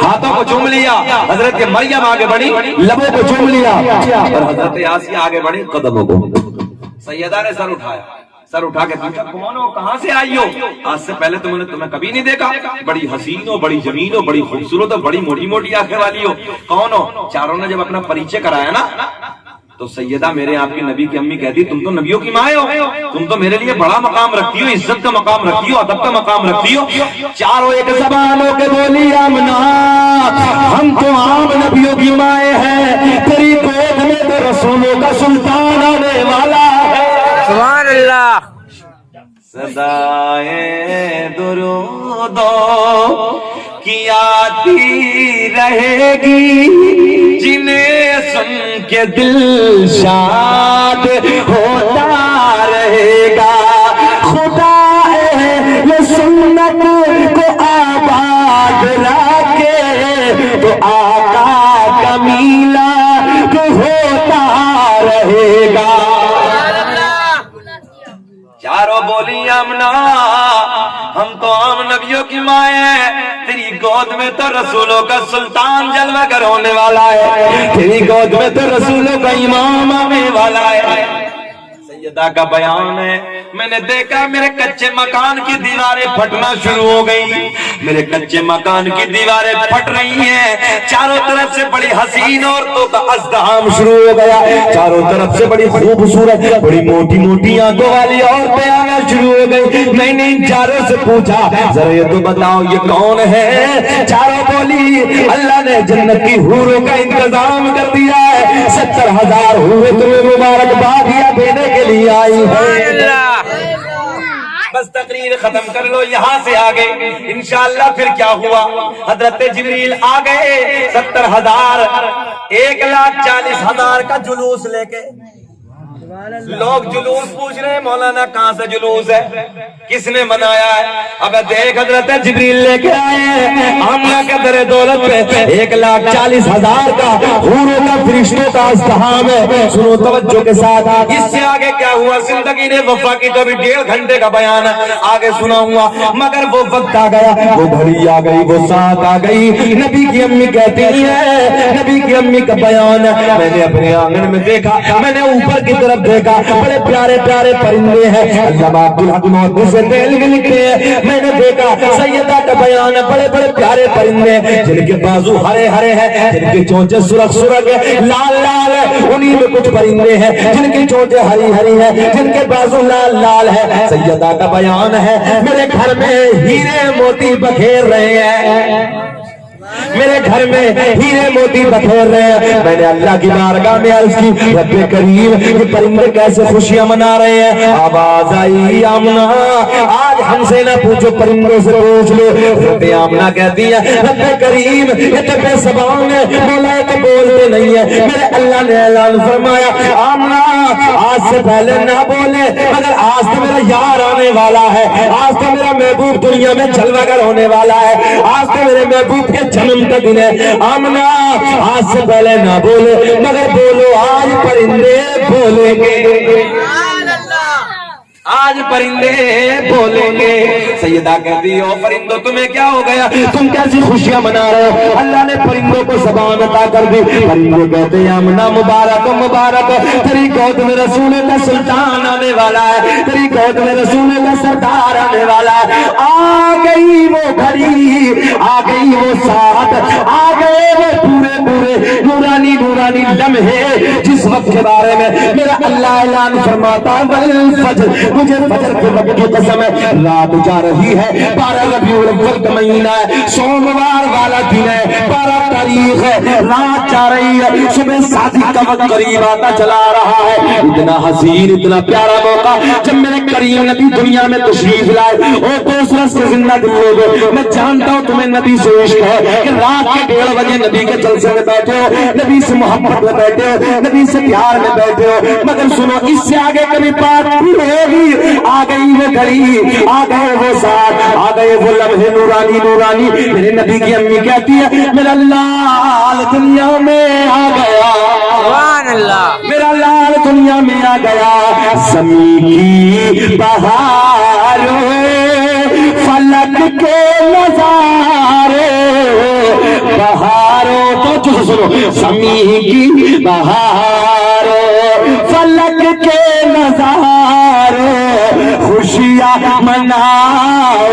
ہاتھوں کو چوم لیا. حضرت مریم آگے بڑھی, لبوں کو چوم لیا. اور حضرت آسیہ آگے بڑھی, قدموں کو. سیدہ نے سر اٹھا کے پوچھا کون ہو, کہاں سے آئی ہو؟ آج سے پہلے تو میں نے تمہیں کبھی نہیں دیکھا. بڑی حسین ہو, بڑی جمیل ہو, بڑی خوبصورت ہو, بڑی موٹی موٹی آنکھیں والی ہو. کون ہو؟ چاروں نے جب اپنا پریچے کرایا نا تو سیدہ میرے آپ کی نبی کی امی کہتی تم تو نبیوں کی ماں ہو, تم تو میرے لیے بڑا مقام رکھتی ہو, عزت کا مقام رکھتی ہو, ادب کا مقام رکھتی ہو. چاروں ایک زبان ہو کے بولی آمنہ ہم تو عام نبیوں کی مائیں ہیں, تیری گود میں تو رسولوں کا سلطان آنے والا ہے. سبحان اللہ. صدائے درود کی آتی رہے گی, جنہیں سن کے دل شاد ہوتا رہے گا. خدا ہے یہ سنت کو آباد رکھے تو آقا کا میلاد ہوتا رہے گا. چاروں بولی آمنہ ہم تو عام نبیوں کی مائیں ہیں, تیری گود میں تو رسولوں کا سلطان جلوہ گر ہونے والا ہے, تیری گود میں تو رسولوں کا امام آنے والا ہے. سیدہ کا بیان ہے میں نے دیکھا میرے کچے مکان کی دیواریں پھٹنا شروع ہو گئی. میرے کچے مکان کی دیواریں پھٹ رہی ہیں. چاروں طرف سے بڑی حسین عورتوں کا ازدحام شروع ہو گیا. چاروں طرف سے بڑی خوبصورت بڑی موٹی موٹی آنکھوں والی عورتیں آنا شروع ہو گئی. میں نے ان چاروں سے پوچھا ذرا یہ تو بتاؤ یہ کون ہے؟ چاروں بولی اللہ نے جنت کی حوروں کا انتظام کر دیا ہے. 70,000 حوریں تمہیں مبارکباد دینے کے لیے آئی ہے. بس تقریر ختم کر لو یہاں سے آگے انشاءاللہ. پھر کیا ہوا؟ حضرت جبریل آ گئے 70,000 1,40,000 کا جلوس لے کے. لوگ جلوس پوچھ رہے ہیں مولانا کہاں سے جلوس ہے, کس نے منایا ہے؟ اب دیکھ حضرت جبریل لے کے آئے آمنہ کے در دولت پہ 1,40,000 کا حوروں کا فرشتوں کا ازدحام ہے. سنو توجہ کے ساتھ. اس سے آگے کیا ہوا؟ زندگی نے وفا کی تو ابھی 1.5 گھنٹے کا بیان آگے سنا ہوا, مگر وہ وقت آ گیا, وہ گھڑی آ گئی, وہ ساتھ آ گئی. نبی کی امی کہتی ہے, نبی کی امی کا بیان میں نے اپنے آنگن میں دیکھا, میں نے اوپر کی طرف دیکھا, بڑے پیارے پیارے پرندے ہیں. علامہ عبدالحق محدث سے دہلوی لکھتے ہیں میں نے دیکھا سیدہ کا بیان ہے, بڑے بڑے پیارے پرندے جن کے بازو ہرے ہرے ہیں, جن کے چونچے سرخ سرخ ہے, لال لال ہے. انہی میں کچھ پرندے ہیں جن کی چونچے ہری ہری ہیں, جن کے بازو لال لال ہے. سیدہ کا بیان ہے میرے گھر میں ہیرے موتی بکھیر رہے ہیں. میرے گھر میں ہیرے موتی بکھیر رہے ہیں. میں نے اللہ کی بارگاہ میں عرض کی رب کریم یہ پرندے کیسے خوشیاں منا رہے ہیں. آواز آئی آمنہ آج ہم سے نہ پوچھو پرندوں سے پوچھ لو. رب آمنہ کہتی ہے رب کریم یہ تو بے زبان ہے مولا کہ بولتے نہیں ہے. میرے اللہ نے اعلان فرمایا آمنہ آج سے پہلے نہ بولے مگر آج تو میرا یار آنے والا ہے. آج تو میرا محبوب دنیا میں جلوہ گر ہونے والا ہے. آج تو میرے محبوب کے جنم کا دن ہے. آمنہ آج سے پہلے نہ بولے مگر بولو آج پرندے بولیں گے. آج پرندے بولیں گے. سیدہ کہتی ہو پرندوں تمہیں کیا ہو گیا تم کیسی خوشیاں منا رہے ہو. اللہ نے پرندوں کو زبان عطا کر دی. پرندے کہتے ہیں آمنہ مبارک مبارک تیری گود میں رسول کا سلطان آنے والا ہے. تیری گود میں رسول کا سردار آنے والا ہے. آ گئی وہ گھڑی آ گئی وہ ساتھ آ گئے وہ پورے پورے نورانی نورانی لمحے جس وقت کے بارے میں میرا اللہ اعلان فرماتا والفجر مجھے فجر کے وقت کی قسم ہے. رات جا رہی ہے 12 ربیع الاول کا مہینہ ہے سوموار والا دن ہے 12 تاریخ ہے. رات جا رہی ہے صبح صادق کا وقت قریب آتا چلا رہا ہے. اتنا حسین اتنا پیارا موقع جب میرے کریم نبی دنیا میں تشریف لائے. اور دوسرا سے زندہ دل لوگوں میں جانتا ہوں تمہیں نبی سے عشق ہے کہ رات کے 1:30 بجے نبی کے جلسے میں بیٹھے ہو نبی سے محبت میں بیٹھے ہو نبی سے پیار میں بیٹھے ہو. مگر سنو اس سے آگے کبھی بات بھی ہوگی. آ گئی وہ گھڑی آ گئے وہ ساتھ آ گئے وہ لمحے نورانی نورانی. میرے نبی کی امی کہتی ہے میرا لال دنیا میں آ گیا. سبحان اللہ. میرا لال دنیا میں آ گیا. زمین کی بہار فلک کے نظارے بہاروں تو جو سنو زمین کی بہار فلک کے نظارے خوشیاں مناؤ